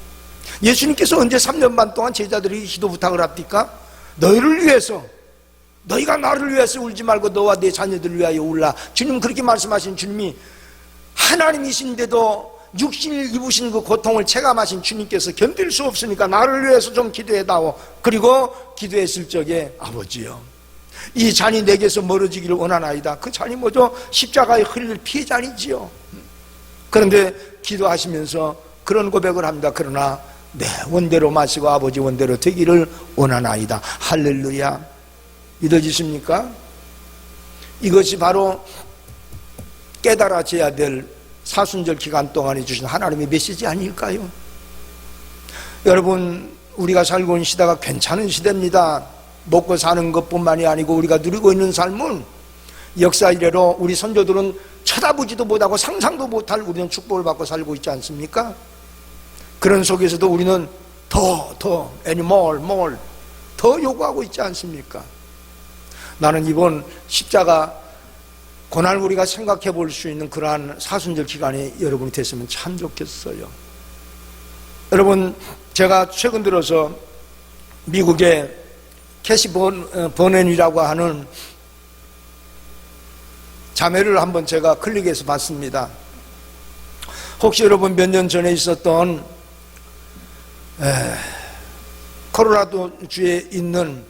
예수님께서 언제 3년 반 동안 제자들이 기도 부탁을 합니까? 너희를 위해서, 너희가 나를 위해서 울지 말고 너와 내 자녀들을 위하여 울라. 주님 그렇게 말씀하신 주님이 하나님이신데도 육신을 입으신 그 고통을 체감하신 주님께서 견딜 수 없으니까 나를 위해서 좀 기도해다오. 그리고 기도했을 적에 아버지요 이 잔이 내게서 멀어지기를 원하나이다. 그 잔이 뭐죠? 십자가에 흘릴 피의 잔이지요. 그런데 기도하시면서 그런 고백을 합니다. 그러나 내 원대로 마시고 아버지 원대로 되기를 원하나이다. 할렐루야. 믿어지십니까? 이것이 바로 깨달아져야 될 사순절 기간 동안에 주신 하나님의 메시지 아닐까요? 여러분, 우리가 살고 있는 시대가 괜찮은 시대입니다. 먹고 사는 것뿐만이 아니고 우리가 누리고 있는 삶은 역사 이래로 우리 선조들은 쳐다보지도 못하고 상상도 못할 우리는 축복을 받고 살고 있지 않습니까? 그런 속에서도 우리는 더 요구하고 있지 않습니까? 나는 이번 십자가 고난을 우리가 생각해 볼 수 있는 그러한 사순절 기간이 여러분이 됐으면 참 좋겠어요. 여러분, 제가 최근 들어서 미국의 캐시 버넨이라고 하는 자매를 한번 제가 클릭해서 봤습니다. 혹시 여러분 몇 년 전에 있었던 콜로라도주에 있는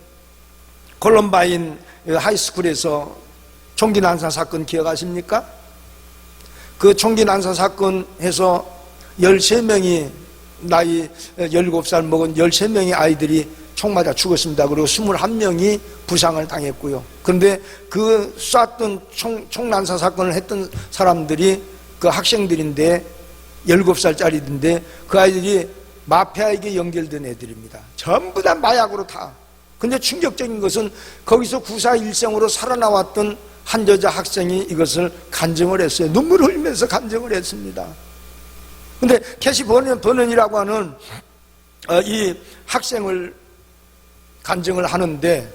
콜럼바인 하이스쿨에서 총기 난사 사건 기억하십니까? 그 총기 난사 사건에서 13명이 나이 17살 먹은 13명의 아이들이 총 맞아 죽었습니다. 그리고 21명이 부상을 당했고요. 그런데 그 쐈던 총 난사 사건을 했던 사람들이 그 학생들인데 17살짜리인데 그 아이들이 마피아에게 연결된 애들입니다. 전부 다 마약으로 다. 근데 충격적인 것은 거기서 구사일생으로 살아나왔던 한 여자 학생이 이것을 간증을 했어요. 눈물을 흘리면서 간증을 했습니다. 근데 캐시 버넌이라고 하는 이 학생을 간증을 하는데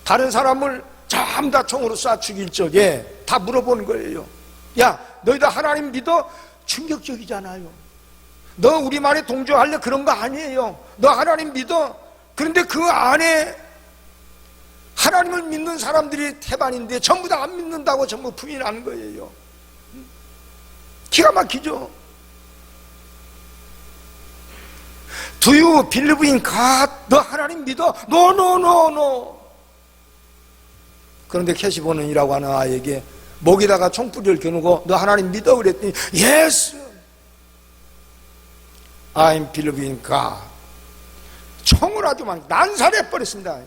다른 사람을 전부 다 총으로 쏴 죽일 적에 다 물어보는 거예요. 야, 너희들 하나님 믿어? 충격적이잖아요. 너 우리 말에 동조할래? 그런 거 아니에요. 너 하나님 믿어? 그런데 그 안에 하나님을 믿는 사람들이 태반인데 전부 다 안 믿는다고 전부 부인하는 거예요. 기가 막히죠. Do you believe in God? 너 하나님 믿어? No. 그런데 캐시 버넌이라고 하는 아이에게 목에다가 총뿌리를 겨누고 너 하나님 믿어? 그랬더니 Yes, I'm believing God. 총을 아주 막 난살해버렸습니다.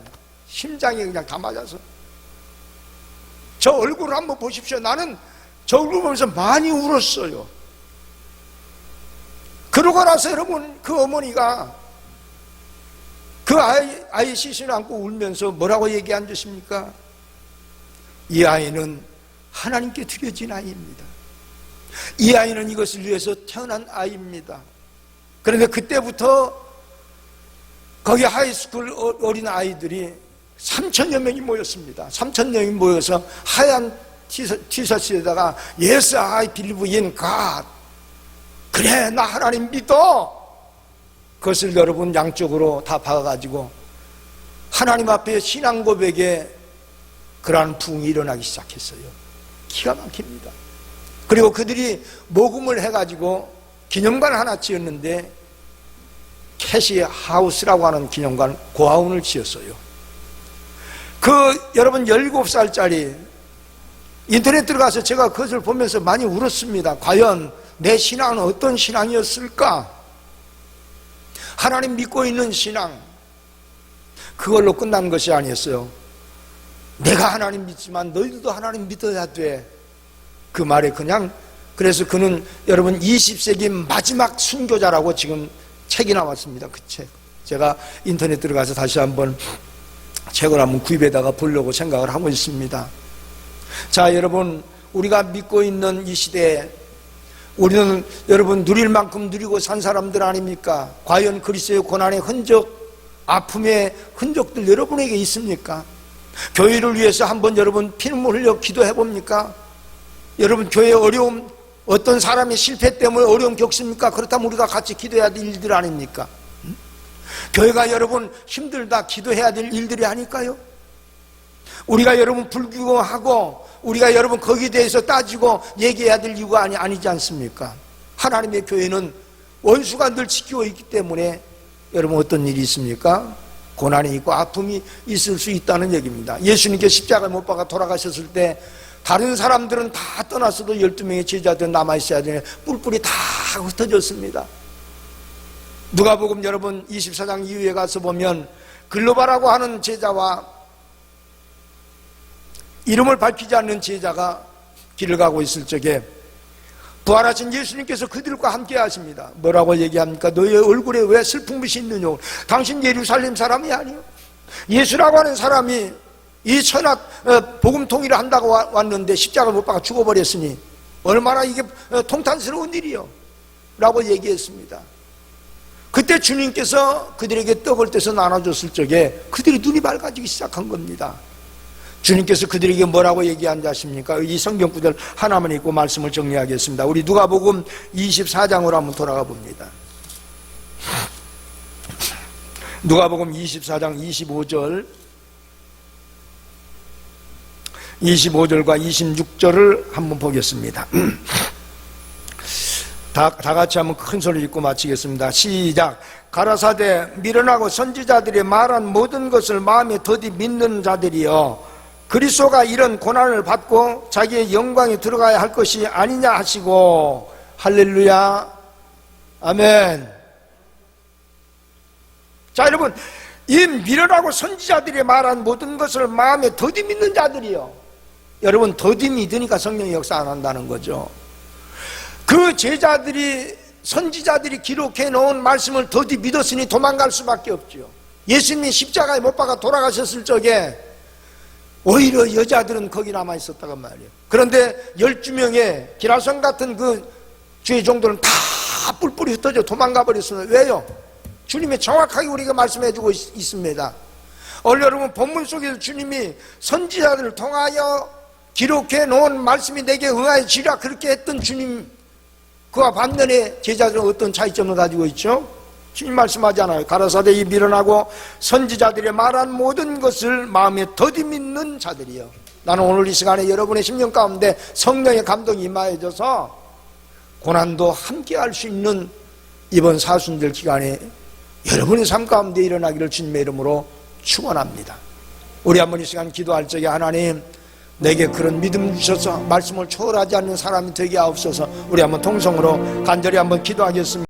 심장이 그냥 다 맞아서. 저 얼굴을 한번 보십시오. 나는 저 얼굴 보면서 많이 울었어요. 그러고 나서 여러분, 그 어머니가 그 아이 시신을 안고 울면서 뭐라고 얘기한 것입니까? 이 아이는 하나님께 드려진 아이입니다. 이 아이는 이것을 위해서 태어난 아이입니다. 그런데 그때부터 거기 하이스쿨 어린 아이들이 3,000여 명이 모였습니다. 3,000명이 모여서 하얀 티셔츠에다가 Yes, I believe in God. 그래, 나 하나님 믿어. 그것을 여러분 양쪽으로 다 박아가지고 하나님 앞에 신앙 고백에 그러한 부흥이 일어나기 시작했어요. 기가 막힙니다. 그리고 그들이 모금을 해가지고 기념관 하나 지었는데 캐시 하우스라고 하는 기념관 고아원을 지었어요. 그 여러분 17살짜리 인터넷 들어가서 제가 그것을 보면서 많이 울었습니다. 과연 내 신앙은 어떤 신앙이었을까? 하나님 믿고 있는 신앙, 그걸로 끝난 것이 아니었어요. 내가 하나님 믿지만 너희들도 하나님 믿어야 돼. 그 말에 그냥, 그래서 그는 여러분 20세기 마지막 순교자라고 지금 책이 나왔습니다. 그 책. 제가 인터넷 들어가서 다시 한번 책을 한번 구입해다가 보려고 생각을 하고 있습니다. 자, 여러분, 우리가 믿고 있는 이 시대에 우리는 여러분 누릴 만큼 누리고 산 사람들 아닙니까? 과연 그리스도의 고난의 흔적, 아픔의 흔적들 여러분에게 있습니까? 교회를 위해서 한번 여러분 피눈물 흘려 기도해 봅니까? 여러분 교회의 어려움, 어떤 사람의 실패 때문에 어려움 겪습니까? 그렇다면 우리가 같이 기도해야 될 일들 아닙니까? 교회가 여러분 힘들다 기도해야 될 일들이 아닐까요? 우리가 여러분 불교하고 우리가 여러분 거기에 대해서 따지고 얘기해야 될 이유가 아니지 않습니까? 하나님의 교회는 원수가 늘 지키고 있기 때문에 여러분 어떤 일이 있습니까? 고난이 있고 아픔이 있을 수 있다는 얘기입니다. 예수님께 십자가에 못 박아 돌아가셨을 때 다른 사람들은 다 떠났어도 12명의 제자들 남아있어야 되는데 뿔뿔이 다 흩어졌습니다. 누가복음 여러분 24장 이후에 가서 보면 글로바라고 하는 제자와 이름을 밝히지 않는 제자가 길을 가고 있을 적에 부활하신 예수님께서 그들과 함께 하십니다. 뭐라고 얘기합니까? 너의 얼굴에 왜 슬픈 빛이 있느냐? 당신 예루살렘 사람이 아니요, 예수라고 하는 사람이 이 천하 복음 통일을 한다고 왔는데 십자가 못 박아 죽어버렸으니 얼마나 이게 통탄스러운 일이요 라고 얘기했습니다. 그때 주님께서 그들에게 떡을 떼서 나눠줬을 적에 그들이 눈이 밝아지기 시작한 겁니다. 주님께서 그들에게 뭐라고 얘기한지 아십니까? 이 성경 구절 하나만 읽고 말씀을 정리하겠습니다. 우리 누가복음 24장으로 한번 돌아가 봅니다. 누가복음 24장 25절과 26절을 한번 보겠습니다. 다 같이 한번 큰 소리 읽고 마치겠습니다. 시작. 가라사대 미련하고 선지자들이 말한 모든 것을 마음에 더디 믿는 자들이여, 그리스도가 이런 고난을 받고 자기의 영광에 들어가야 할 것이 아니냐 하시고. 할렐루야, 아멘. 자, 여러분, 이 미련하고 선지자들이 말한 모든 것을 마음에 더디 믿는 자들이요. 여러분, 더디 믿으니까 성령이 역사 안 한다는 거죠. 그 제자들이, 선지자들이 기록해 놓은 말씀을 더디 믿었으니 도망갈 수밖에 없죠. 예수님이 십자가에 못 박아 돌아가셨을 적에 오히려 여자들은 거기 남아 있었다고 말이에요. 그런데 12명의 기라성 같은 그 주의 종들은 다 뿔뿔이 흩어져 도망가 버렸어요. 왜요? 주님이 정확하게 우리가 말씀해 주고 있습니다. 오늘 여러분 본문 속에서 주님이 선지자들을 통하여 기록해 놓은 말씀이 내게 응하여 지라 그렇게 했던 주님, 그와 반면에 제자들은 어떤 차이점을 가지고 있죠? 주님 말씀하잖아요. 가라사대 이 미련하고 선지자들이 말한 모든 것을 마음에 더디 믿는 자들이요. 나는 오늘 이 시간에 여러분의 심령 가운데 성령의 감동이 임하여져서 고난도 함께 할 수 있는 이번 사순절 기간에 여러분의 삶 가운데 일어나기를 주님의 이름으로 축원합니다. 우리 한번 이 시간 기도할 적에 하나님, 내게 그런 믿음 주셔서 말씀을 초월하지 않는 사람이 되게 하옵소서. 우리 한번 통성으로 간절히 한번 기도하겠습니다.